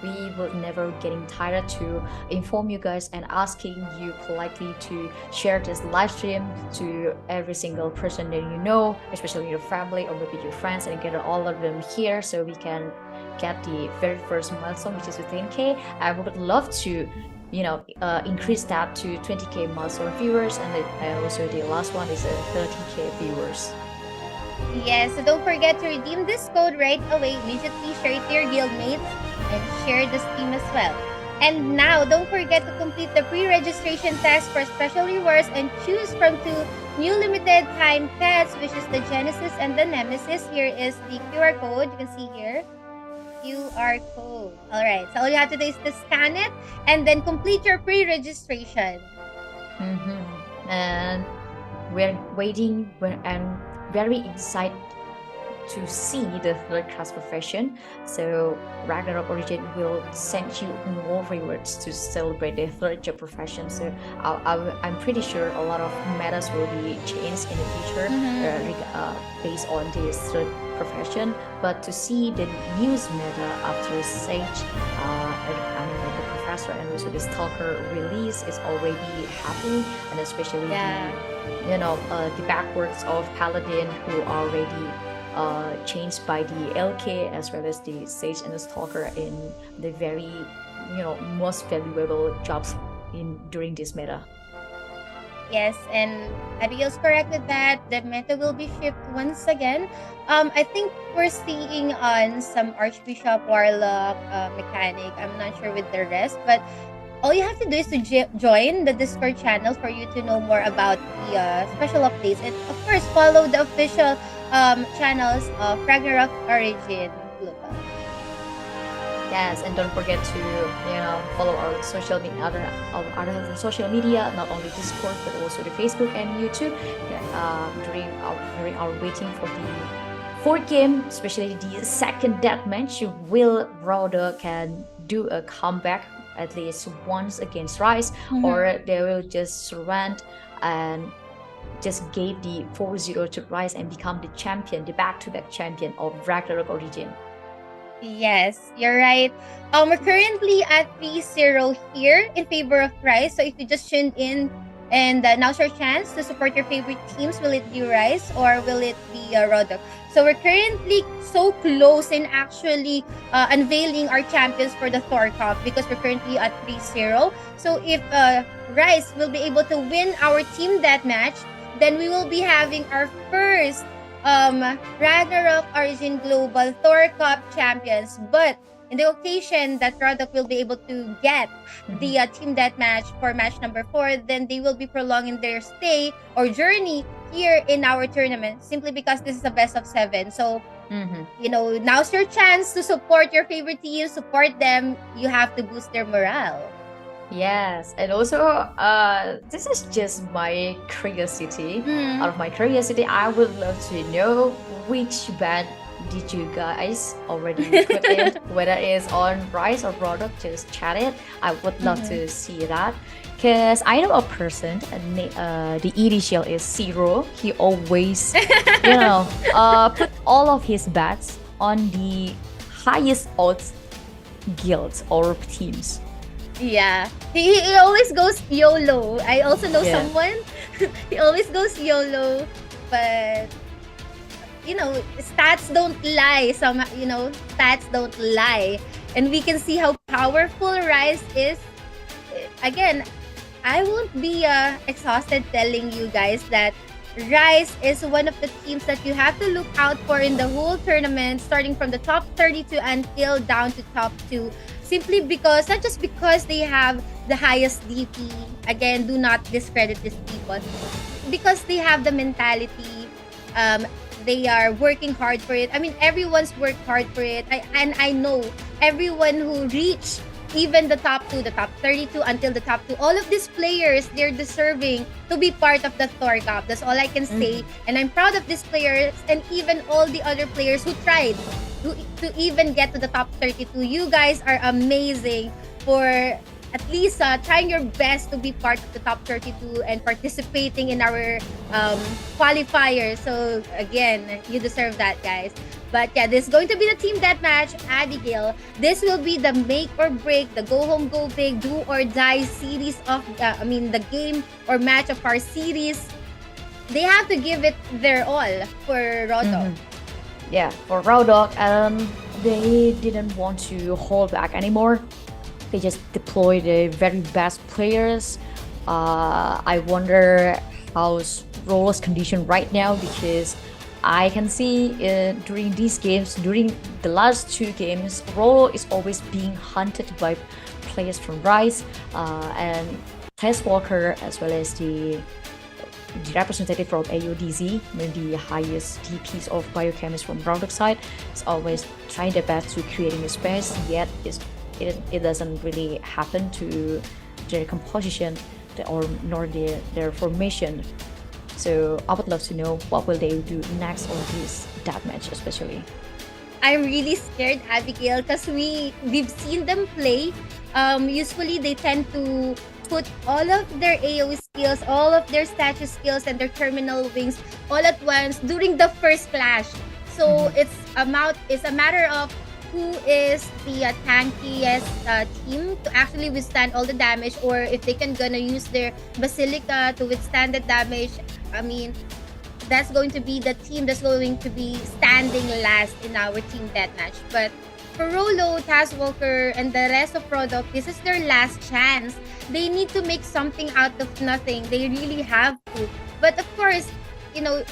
[SPEAKER 3] we will never getting tired to inform you guys and asking you politely to share this live stream to every single person that you know, especially your family or maybe your friends, and get all of them here so we can get the very first milestone, which is 15K. I would love to increase that to 20K milestone viewers, and also the last one is 30K viewers.
[SPEAKER 4] Yes, so don't forget to redeem this code right away. Immediately share it to your guildmates and share the stream as well. And now, don't forget to complete the pre-registration test for special rewards and choose from 2 new limited time pets, which is the Genesis and the Nemesis. Here is the QR code. You can see here. QR code. Alright, so all you have to do is to scan it and then complete your pre-registration.
[SPEAKER 3] And we're waiting and very to see the third class profession. So Ragnarok Origin will send you more rewards to celebrate the third job profession. So I'm pretty sure a lot of metas will be changed in the future based on this third profession. But to see the news meta after Sage, the Professor and also the Stalker release is already happening, and especially the backwards of Paladin who are already changed by the LK as well as the Sage and the Stalker in the very most valuable jobs during this meta.
[SPEAKER 4] Yes, and Abigail's correct with that. The meta will be shifted once again. I think we're seeing on some Archbishop, Warlock, Mechanic. I'm not sure with the rest, but all you have to do is to join the Discord channel for you to know more about the special updates. And of course, follow the official channels of Ragnarok Origin Global.
[SPEAKER 3] Yes, and don't forget to follow our social media, other social media, not only Discord but also the Facebook and YouTube. During our waiting for the fourth game, especially the second deathmatch, will Rodok can do a comeback at least once against Rise, or they will just surrender and just gave the 4-0 to Rise and become the champion, the back-to-back champion of Ragnarok Origin.
[SPEAKER 4] Yes, you're right. We're currently at 3-0 here in favor of Rise. So if you just tuned in, and now's your chance to support your favorite teams. Will it be Rise or will it be Rodok? So we're currently so close in actually unveiling our champions for the Thor Cup because we're currently at 3-0. So if Rise will be able to win our team deathmatch, then we will be having our first Ragnarok Origin Global Thor Cup champions. But in the occasion that Rodok will be able to get the team deathmatch for match number 4, then they will be prolonging their stay or journey here in our tournament simply because this is a best of 7. So, now's your chance to support your favorite team, support them. You have to boost their morale.
[SPEAKER 3] Yes, and also this is just my curiosity. Out of my curiosity, I would love to know which band did you guys already put in, whether it's on Rise or Rodok. Just chat it. I would love to see that, because I know a person, the initial is Zero. He always put all of his bets on the highest odds guilds or teams.
[SPEAKER 4] Yeah, he always goes YOLO. I also know someone. He always goes YOLO, but stats don't lie. Stats don't lie, and we can see how powerful Rise is. Again, I won't be exhausted telling you guys that Rise is one of the teams that you have to look out for in the whole tournament, starting from the top 32 until down to top 2. Simply because, not just because they have the highest DP. Again, do not discredit these people. Because they have the mentality. They are working hard for it. I mean, everyone's worked hard for it. I know everyone who reached even the top 2, the top 32 until the top 2, all of these players, they're deserving to be part of the Thor Cup. That's all I can say. And I'm proud of these players and even all the other players who tried to even get to the top 32. You guys are amazing for at least trying your best to be part of the top 32 and participating in our qualifiers. So again, you deserve that, guys. But yeah, this is going to be the team deathmatch. Abigail, this will be the make or break, the go home, go big, do or die series of, the game or match of our series. They have to give it their all for Rodok.
[SPEAKER 3] Yeah, for Rodok, they didn't want to hold back anymore. They just deployed the very best players. I wonder how's Rolo's condition right now, because I can see during these games, during the last 2 games, Rolo is always being hunted by players from Rise and Test Walker, as well as the representative from AODZ, the highest DPs of biochemists from Ragnarok side, is always trying their best to creating a space, yet it doesn't really happen to their composition nor their formation. So I would love to know what will they do next on this deathmatch, especially.
[SPEAKER 4] I'm really scared, Abigail, because we've seen them play. Usually they tend to put all of their AoE skills, all of their statue skills, and their terminal wings all at once during the first clash. So it's a matter of who is the tankiest team to actually withstand all the damage, or if they can gonna use their Basilica to withstand the damage. I mean, that's going to be the team that's going to be standing last in our team deathmatch. But for Rolo, Tazwalker, and the rest of Product, this is their last chance. They need to make something out of nothing. They really have to. But of course,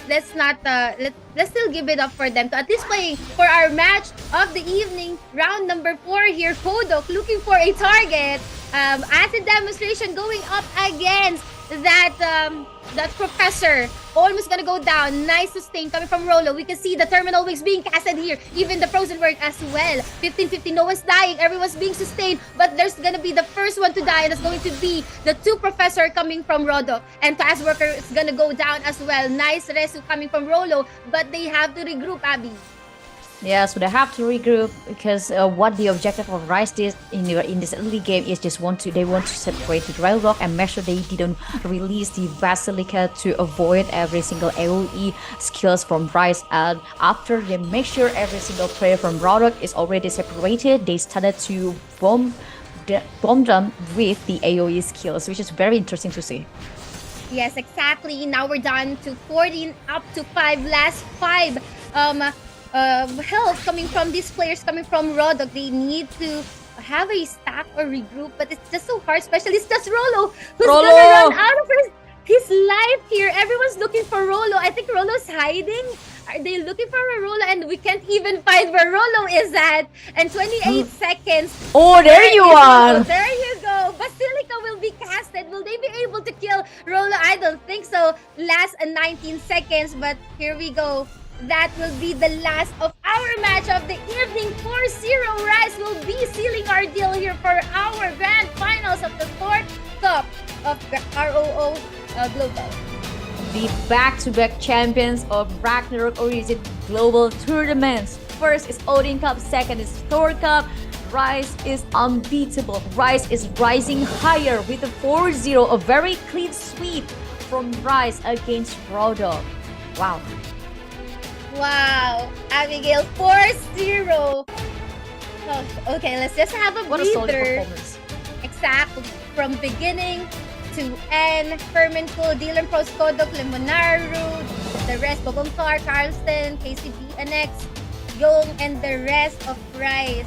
[SPEAKER 4] let's not let's still give it up for them to at least playing for our match of the evening, round number 4 here. Kodok looking for a target. Acid demonstration going up against that professor, almost gonna go down. Nice sustain coming from Rolo. We can see the terminal wings being casted here, even the frozen word as well. 15-50, no one's dying, everyone's being sustained, but there's gonna be the first one to die, and it's going to be the 2 professor coming from Rodok, and Task Worker is gonna go down as well. Nice resu coming from Rolo, but they have to regroup, Abby.
[SPEAKER 3] Yeah, so they have to regroup because what the objective of Rise is in this early game is they want to separate the Ragnarok and make sure they didn't release the Basilica to avoid every single AoE skills from Rise. And after they make sure every single player from Ragnarok is already separated, they started to bomb them with the AoE skills, which is very interesting to see.
[SPEAKER 4] Yes, exactly. Now we're down to 14 up to 5. Last 5 health coming from these players coming from Rodok. They need to have a stack or regroup, but it's just so hard, especially it's just Rolo who's gonna run out of his life here. Everyone's looking for Rolo. I think Rolo's hiding. Are they looking for a Rolo? And we can't even find where Rolo is at. And 28 seconds.
[SPEAKER 3] Oh, there you are.
[SPEAKER 4] There you go. Basilica will be casted. Will they be able to kill Rolo? I don't think so. Last 19 seconds, but here we go. That will be the last of our match of the evening. 4-0 Rise will be sealing our deal here for our grand finals of the 4th Cup of ROO Global.
[SPEAKER 3] The back-to-back champions of Ragnarok Origin Global Tournaments. First is Odin Cup, second is Thor Cup. Rise is unbeatable. Rise is rising higher with a 4-0, a very clean sweep from Rise against Rodok. Wow.
[SPEAKER 4] Wow, Abigail, 4-0. Oh, okay, let's just have a
[SPEAKER 3] What a solid
[SPEAKER 4] breather.
[SPEAKER 3] performance.
[SPEAKER 4] Exactly. From beginning to end, Fermencool, Dylan Pros, Kodok, Limonaru, the rest, Bobomkar, Carlston, KCB, NX, Young, and the rest of Rise.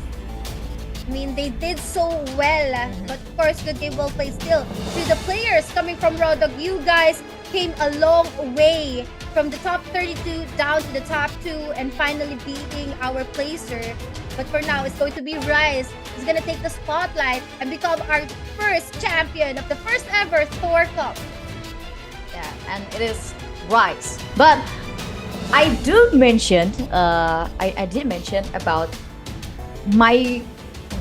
[SPEAKER 4] I mean, they did so well, but of course, good game, well played still. To the players coming from Rodok, you guys came a long way from the top 32 down to the top 2 and finally beating our placer. But for now, it's going to be Rise. He's going to take the spotlight and become our first champion of the first ever Thor Cup.
[SPEAKER 3] Yeah, and it is Rise. But I did mention about my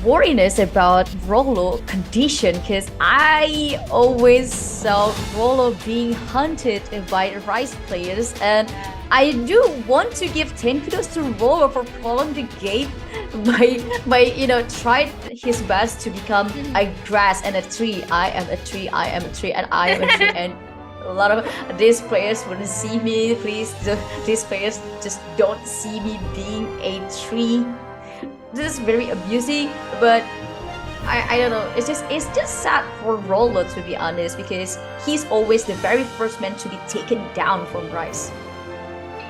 [SPEAKER 3] worriness about Rolo condition, because I always saw Rolo being hunted by Rise players, and I do want to give 10 kudos to Rolo for prolonging the game by tried his best to become a grass and a tree. I am a tree, I am a tree, and I am a tree. And a lot of these players wouldn't see me. Please, these players just don't see me being a tree. This is very abusing, but I don't know. It's just sad for Rolo, to be honest, because he's always the very first man to be taken down from Rise.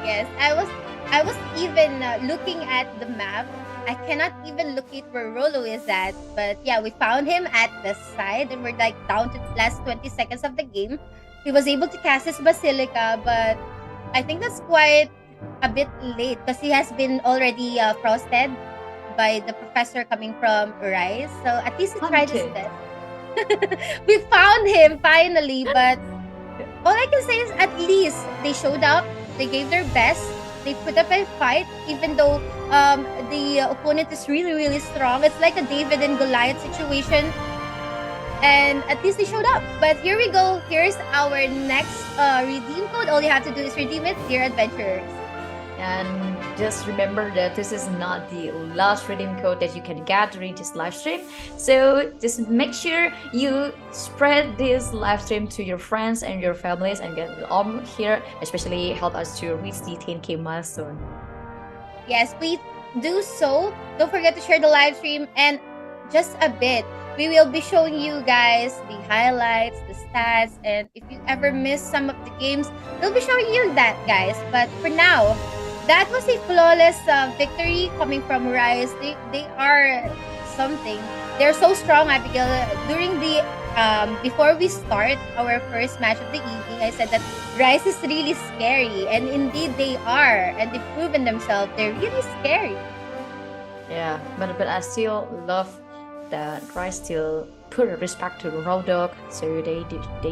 [SPEAKER 4] Yes, I was even looking at the map. I cannot even locate where Rolo is at, but yeah, we found him at the side, and we're like down to the last 20 seconds of the game. He was able to cast his Basilica, but I think that's quite a bit late because he has been already frosted by the professor coming from Rise. So at least he tried his best. We found him finally, but all I can say is at least they showed up, they gave their best, they put up a fight, even though the opponent is really, really strong. It's like a David and Goliath situation. And at least they showed up. But here we go. Here's our next redeem code. All you have to do is redeem it, dear adventurers.
[SPEAKER 3] And just remember that this is not the last redeem code that you can get during this live stream. So just make sure you spread this live stream to your friends and your families and get on here, especially help us to reach the 10K milestone.
[SPEAKER 4] Yes, please do so. Don't forget to share the live stream. And just a bit, we will be showing you guys the highlights, the stats, and if you ever miss some of the games, we'll be showing you that, guys. But for now, that was a flawless victory coming from Rise. They are something. They're so strong, Abigail. During the before we start our first match of the evening, I said that Rise is really scary, and indeed they are, and they've proven themselves. They're really scary.
[SPEAKER 3] Yeah, but I still love that Rise still put respect to Ragnarok, so they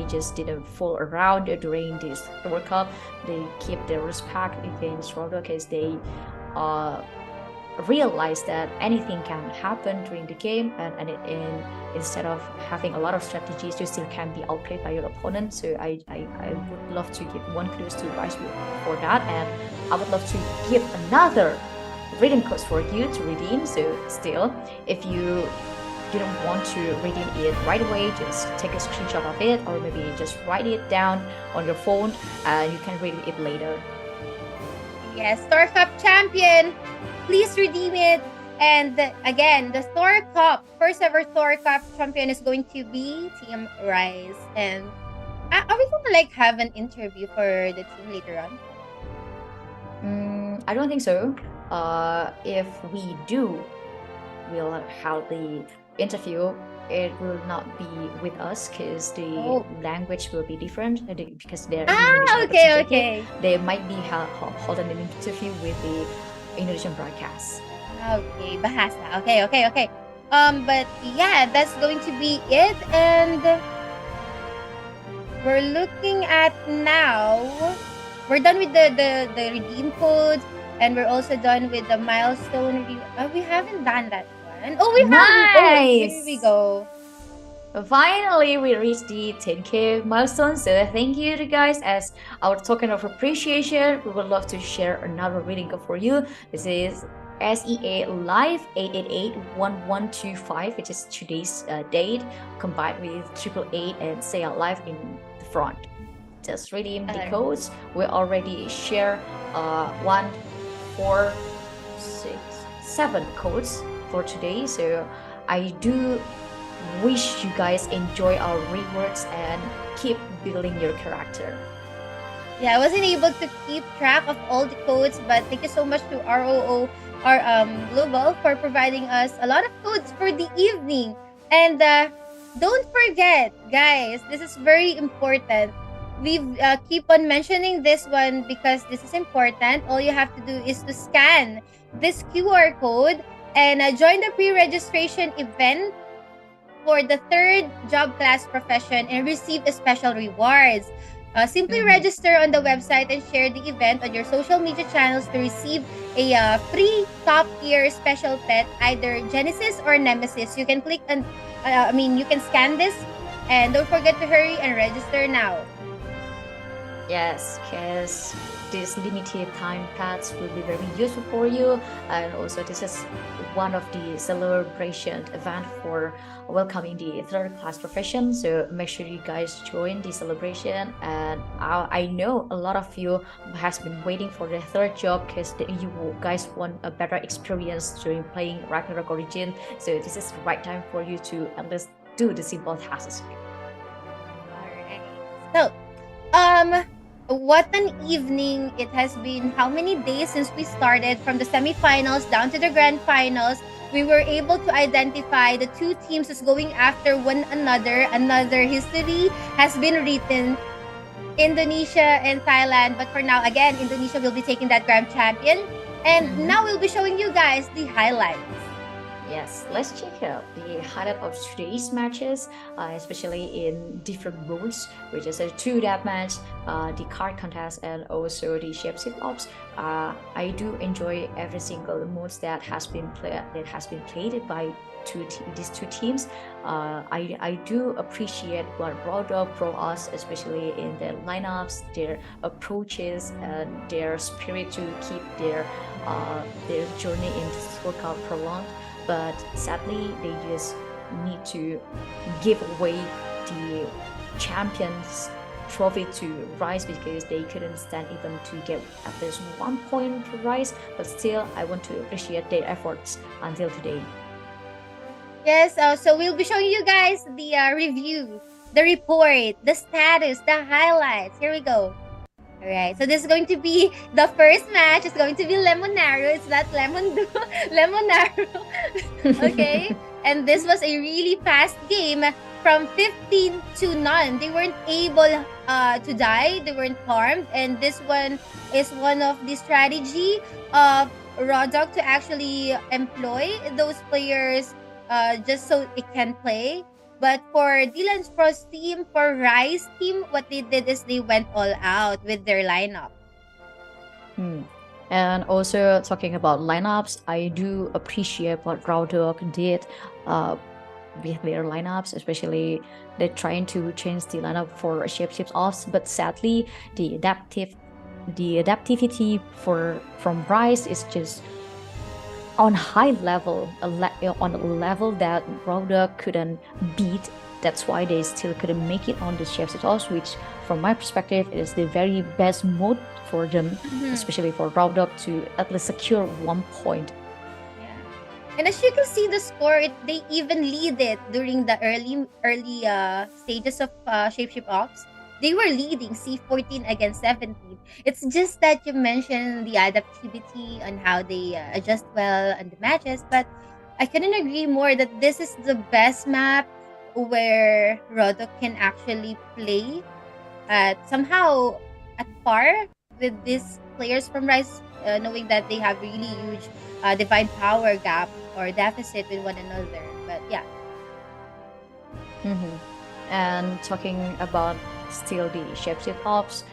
[SPEAKER 3] just didn't fool around during this World Cup. They keep their respect against Ragnarok because they realize that anything can happen during the game, and instead of having a lot of strategies, you still can be outplayed by your opponent. So I would love to give one kudos to Rise for that, and I would love to give another redeem code for you to redeem. So still, if you don't want to redeem it right away, just take a screenshot of it, or maybe just write it down on your phone and you can redeem it later.
[SPEAKER 4] Yes, Thor Cup champion, please redeem it. And again, the Thor Cup, first ever Thor Cup champion is going to be Team Rise. And are we gonna like have an interview for the team later on?
[SPEAKER 3] I don't think so. If we do, we'll have the interview. It will not be with us because the language will be different because they're Indonesian
[SPEAKER 4] Okay.
[SPEAKER 3] representative. They might be holding an interview with the Indonesian broadcast.
[SPEAKER 4] Okay, bahasa. Okay. But yeah, that's going to be it. And we're looking at now. We're done with the redeem codes, and we're also done with the milestone review. We haven't done that one. Oh, we have. Oh, here
[SPEAKER 3] Nice!
[SPEAKER 4] we go.
[SPEAKER 3] Finally, we reached the 10K milestone. So thank you to guys. As our token of appreciation, we would love to share another reading code for you. This is SEA Live 888-1125, which is today's date, combined with 888 and SEA Live in the front. Just redeem the codes. We already share 1, 4, 6, 7 codes for today. So I do wish you guys enjoy our rewards and keep building your character.
[SPEAKER 4] Yeah, I wasn't able to keep track of all the codes, but thank you so much to ROO Global for providing us a lot of codes for the evening. And don't forget, guys, this is very important. We keep on mentioning this one because this is important. All you have to do is to scan this QR code and join the pre-registration event for the 3rd job class profession and receive a special rewards. Simply register on the website and share the event on your social media channels to receive a free top tier special pet, either Genesis or Nemesis. You can click on, you can scan this, and don't forget to hurry and register now.
[SPEAKER 3] Yes, because these limited time pets will be very useful for you, and also this is one of the celebration event for welcoming the 3rd class profession. So make sure you guys join the celebration. And I know a lot of you has been waiting for the 3rd job because you guys want a better experience during playing Ragnarok Origin. So this is the right time for you to at least do the simple tasks.
[SPEAKER 4] Alright. So, what an evening it has been. How many days since we started from the semifinals down to the grand finals? We were able to identify the 2 teams as going after one another. Another history has been written. Indonesia and Thailand. But for now, again, Indonesia will be taking that grand champion. And now we'll be showing you guys the highlights.
[SPEAKER 3] Yes, let's check out the highlight of today's matches, especially in different modes, which is a 2 deathmatch, the card contest, and also the shape shift ops. I do enjoy every single mode that has been played by these two teams. I do appreciate what Ragnarok brought us, especially in their lineups, their approaches, and their spirit to keep their journey in this World Cup prolonged. But sadly, they just need to give away the champions trophy to Rice because they couldn't stand even to get at least 1 point to Rice. But still, I want to appreciate their efforts until today.
[SPEAKER 4] Yes, so we'll be showing you guys the review, the report, the status, the highlights. Here we go. All right, so this is going to be the first match. It's going to be Lemonaro. It's not Lemonaro. Okay, and this was a really fast game from 15 to none. They weren't able to die. They weren't harmed, and this one is one of the strategy of Rodok to actually employ those players just so it can play. But for Dylan's Pro's team, for Rice team, what they did is they went all out with their lineup.
[SPEAKER 3] And also talking about lineups, I do appreciate what Ragnarok did with their lineups, especially they're trying to change the lineup for shapeshift offs. But sadly, the adaptivity from Rice is just on high level, on a level that Ragnarok couldn't beat. That's why they still couldn't make it on the shapeshift offs, which from my perspective is the very best mode for them, especially for Ragnarok to at least secure 1 point.
[SPEAKER 4] And as you can see the score, they even lead it during the early stages of Shapeshift Ops. They were leading C14 against 17. It's just that you mentioned the adaptivity on how they adjust well on the matches, but I couldn't agree more that this is the best map where Rodok can actually play somehow at par with these players from Rise, knowing that they have really huge divine power gap or deficit with one another. But yeah.
[SPEAKER 3] And talking about still the shapeshift ops,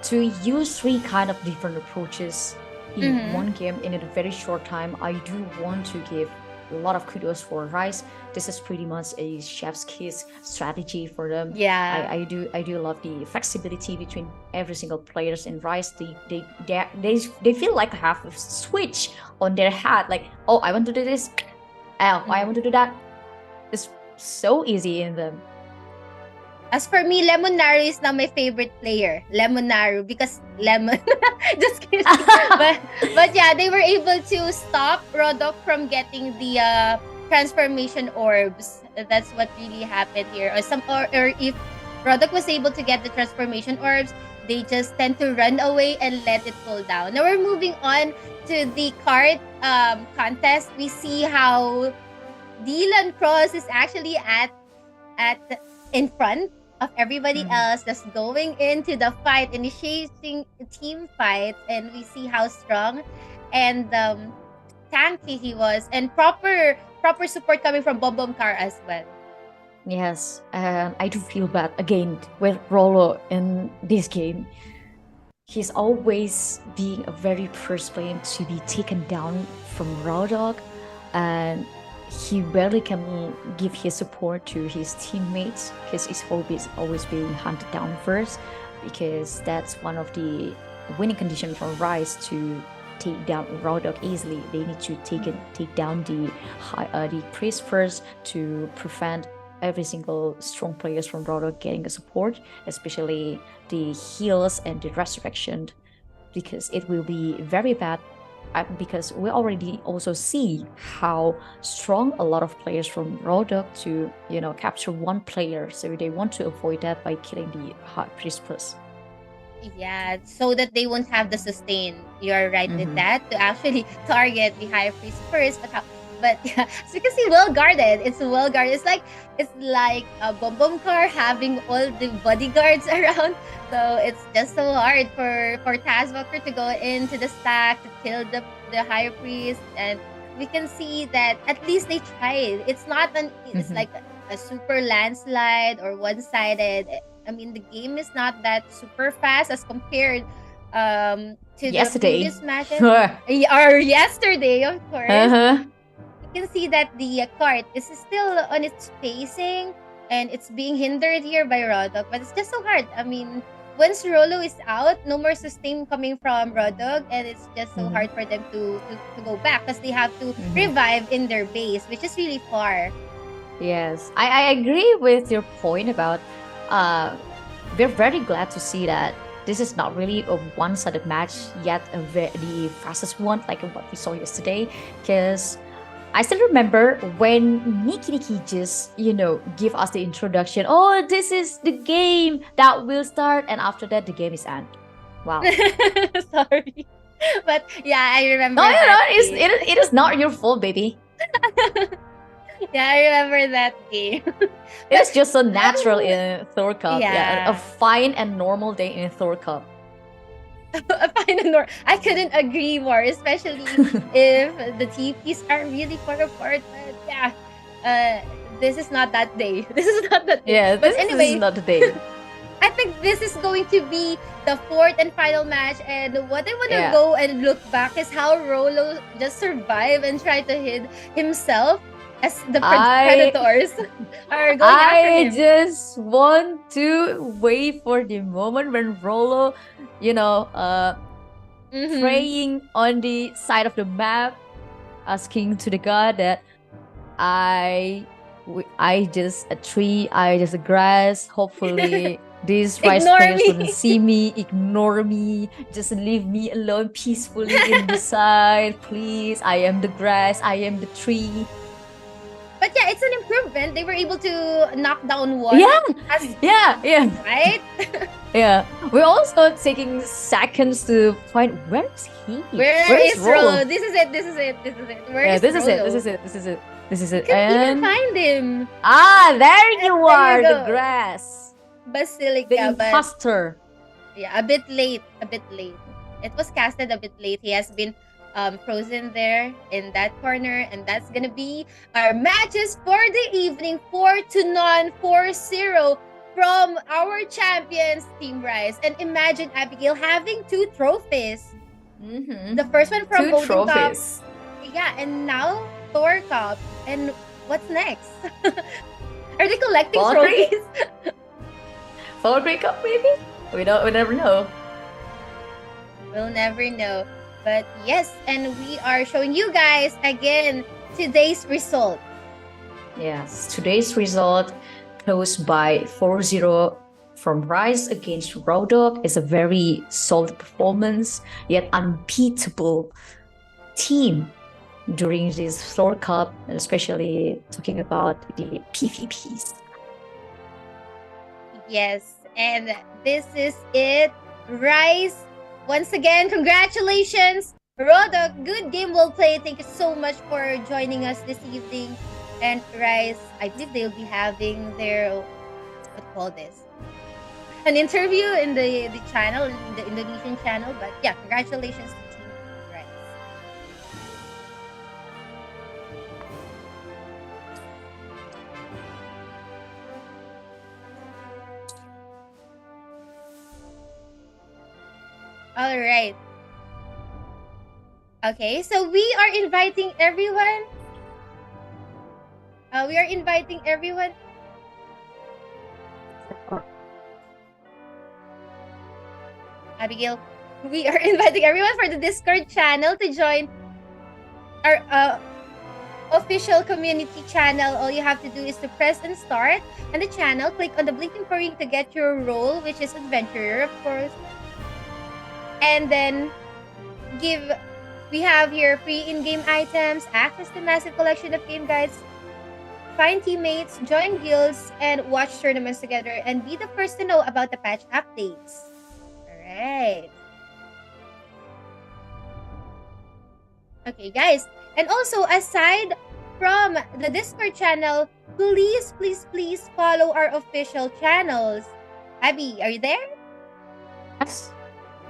[SPEAKER 3] to use 3 kind of different approaches in one game in a very short time, I do want to give a lot of kudos for Rice. This is pretty much a chef's kiss strategy for them.
[SPEAKER 4] Yeah.
[SPEAKER 3] I do love the flexibility between every single players in Rice. They feel like have a switch on their head, like, oh, I want to do this, oh, I want to do that. It's so easy in them.
[SPEAKER 4] As for me, Lemonaro is now my favorite player. Lemonaro, because lemon. Just kidding. but yeah, they were able to stop Rodok from getting the transformation orbs. That's what really happened here. Or if Rodok was able to get the transformation orbs, they just tend to run away and let it fall down. Now we're moving on to the card contest. We see how Dylan Pros is actually in front of everybody else, just going into the fight, initiating team fight, and we see how strong and tanky he was, and proper support coming from Bombom Car as well.
[SPEAKER 3] Yes, and I do feel bad again with Rolo in this game. He's always being a very first player to be taken down from Ragnarok, and he barely can give his support to his teammates because his hope is always being hunted down first, because that's one of the winning conditions for Rise to take down Ragnarok easily. They need to take down the priest first to prevent every single strong players from Ragnarok getting the support, especially the heals and the resurrection, because it will be very bad. Because we already also see how strong a lot of players from Ragnarok to capture one player, so they want to avoid that by killing the High Priest plus.
[SPEAKER 4] Yeah, so that they won't have the sustain. You're right with that, to actually target the High Priest first. But yeah, as you can see, well guarded. It's well guarded. It's like a Bombom Car having all the bodyguards around. So it's just so hard for Tazwalker to go into the stack to kill the High Priest. And we can see that at least they tried. It's not it's like a super landslide or one-sided. I mean, the game is not that super fast as compared to
[SPEAKER 3] yesterday.
[SPEAKER 4] The previous matches. Or yesterday, of course. you can see that the cart is still on its pacing and it's being hindered here by Rodok, but it's just so hard. I mean, once Rolo is out, no more sustain coming from Rodok, and it's just so hard for them to go back because they have to revive in their base, which is really far.
[SPEAKER 3] Yes, I agree with your point about we're very glad to see that this is not really a one-sided match yet, the fastest one like what we saw yesterday. Because I still remember when Nikki just give us the introduction. Oh, this is the game that will start, and after that the game is end. Wow.
[SPEAKER 4] Sorry, but yeah, I remember.
[SPEAKER 3] No,
[SPEAKER 4] that game.
[SPEAKER 3] it is not your fault, baby.
[SPEAKER 4] Yeah, I remember that game.
[SPEAKER 3] It's just so natural in Thor Cup.
[SPEAKER 4] Yeah.
[SPEAKER 3] A fine and normal day in Thor Cup.
[SPEAKER 4] I couldn't agree more, especially if the TPs are really far apart. But yeah, this is not that day. This is not that day.
[SPEAKER 3] Yeah,
[SPEAKER 4] but
[SPEAKER 3] this
[SPEAKER 4] anyway,
[SPEAKER 3] is not the day.
[SPEAKER 4] I think this is going to be the fourth and final match. And what I want to
[SPEAKER 3] Yeah.
[SPEAKER 4] go and look back is how Rolo just survived and tried to hit himself as the predators are going after
[SPEAKER 3] I
[SPEAKER 4] him.
[SPEAKER 3] just want to wait for the moment when Rolo,
[SPEAKER 4] Mhm.
[SPEAKER 3] praying on the side of the map, asking to the god that I just a tree, I just a grass. Hopefully, these rice
[SPEAKER 4] Ignore
[SPEAKER 3] players
[SPEAKER 4] me.
[SPEAKER 3] wouldn't see me, ignore me, just leave me alone peacefully in the side, please. I am the grass, I am the tree.
[SPEAKER 4] But yeah, it's an improvement. They were able to knock down one.
[SPEAKER 3] Yeah,
[SPEAKER 4] As-
[SPEAKER 3] yeah.
[SPEAKER 4] right?
[SPEAKER 3] Yeah, we're also taking seconds to find where is he?
[SPEAKER 4] Where is Rolo? This is it. Where
[SPEAKER 3] Yeah,
[SPEAKER 4] is
[SPEAKER 3] this is it.
[SPEAKER 4] Rolo?
[SPEAKER 3] This is it.
[SPEAKER 4] Can't even
[SPEAKER 3] And
[SPEAKER 4] find him.
[SPEAKER 3] there you
[SPEAKER 4] There you
[SPEAKER 3] are, the
[SPEAKER 4] go.
[SPEAKER 3] grass, the
[SPEAKER 4] Basilica, but
[SPEAKER 3] imposter.
[SPEAKER 4] yeah, a bit late. It was casted a bit late. He has been frozen there in that corner, and that's gonna be our matches for the evening. 4-0, 4-0 from our champions, Team Rise. And imagine Abigail having 2 trophies.
[SPEAKER 3] Mm-hmm.
[SPEAKER 4] The first one from
[SPEAKER 3] 2
[SPEAKER 4] Golden Cup.
[SPEAKER 3] trophies.
[SPEAKER 4] Yeah, and now Thor Cup. And what's next? Are they collecting
[SPEAKER 3] Valkyrie?
[SPEAKER 4] trophies?
[SPEAKER 3] Valkyrie Cup, maybe? We never know.
[SPEAKER 4] We'll never know. But yes, and we are showing you guys again today's result.
[SPEAKER 3] Yes, today's result closed by 4-0 from Rise against Rodok is a very solid performance, yet unbeatable team during this Thor Cup, and especially talking about the PvPs.
[SPEAKER 4] Yes, and this is it. Rise, once again, congratulations. Rodok, good game, well played. Thank you so much for joining us this evening. And Rise, I believe they'll be having their, what do you call this? An interview in the channel, in the Indonesian channel. But yeah, congratulations to Team Rise. All right. Okay, so we are inviting everyone. Abigail, we are inviting everyone for the Discord channel to join our official community channel. All you have to do is to press and start on the channel, click on the blinking ring to get your role, which is adventurer, of course. And then we have here free in-game items, access to massive collection of game guides, find teammates, join guilds, and watch tournaments together, and be the first to know about the patch updates. Alright. Okay, guys. And also, aside from the Discord channel, please follow our official channels. Abby, are you there?
[SPEAKER 3] Yes.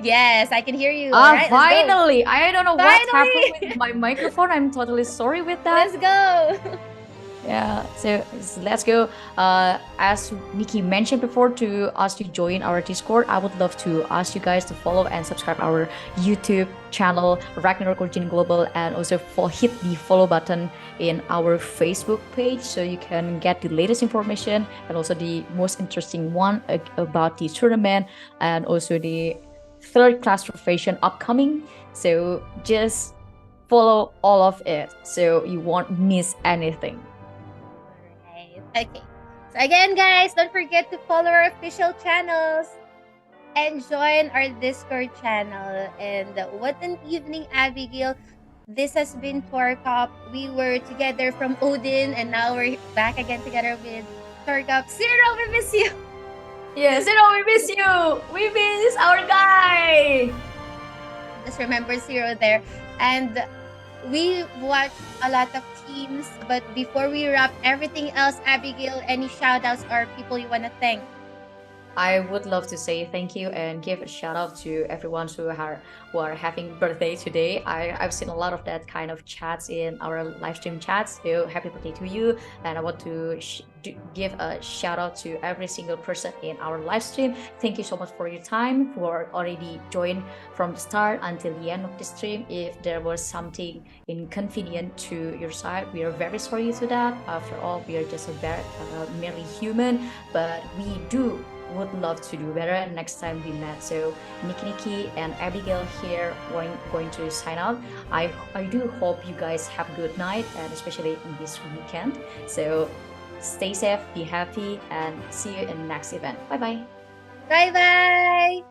[SPEAKER 4] Yes, I can hear you. Alright, let's go.
[SPEAKER 3] Finally! I don't know what's
[SPEAKER 4] Finally!
[SPEAKER 3] happened with my microphone. I'm totally sorry with that.
[SPEAKER 4] Let's go.
[SPEAKER 3] Yeah, so let's go. As Nikki mentioned before, to us to join our Discord, I would love to ask you guys to follow and subscribe our YouTube channel, Ragnarok Origin Global, and also hit the follow button in our Facebook page so you can get the latest information and also the most interesting one about the tournament and also the third classification upcoming. So just follow all of it so you won't miss anything.
[SPEAKER 4] Right. Okay. So again, guys, don't forget to follow our official channels and join our Discord channel. And what an evening, Abigail. This has been Torcup. We were together from Odin, and now we're back again together with Torcup. Zero, we miss you.
[SPEAKER 3] Yes, we miss you. We miss our guy.
[SPEAKER 4] Just remember Zero there. And we watched a lot of teams, but before we wrap everything else, Abigail, any shout outs or people you want to thank?
[SPEAKER 3] I would love to say thank you and give a shout out to everyone who are having birthday today. I've seen a lot of that kind of chats in our live stream chats. So happy birthday to you! And I want to give a shout out to every single person in our live stream. Thank you so much for your time. Who are already joined from the start until the end of the stream. If there was something inconvenient to your side, we are very sorry to that. After all, we are just merely human, but we would love to do better next time we met. So Nikki and Abigail here going to sign out. I do hope you guys have a good night and especially in this weekend. So stay safe, be happy, and see you in the next event. Bye bye.
[SPEAKER 4] Bye bye.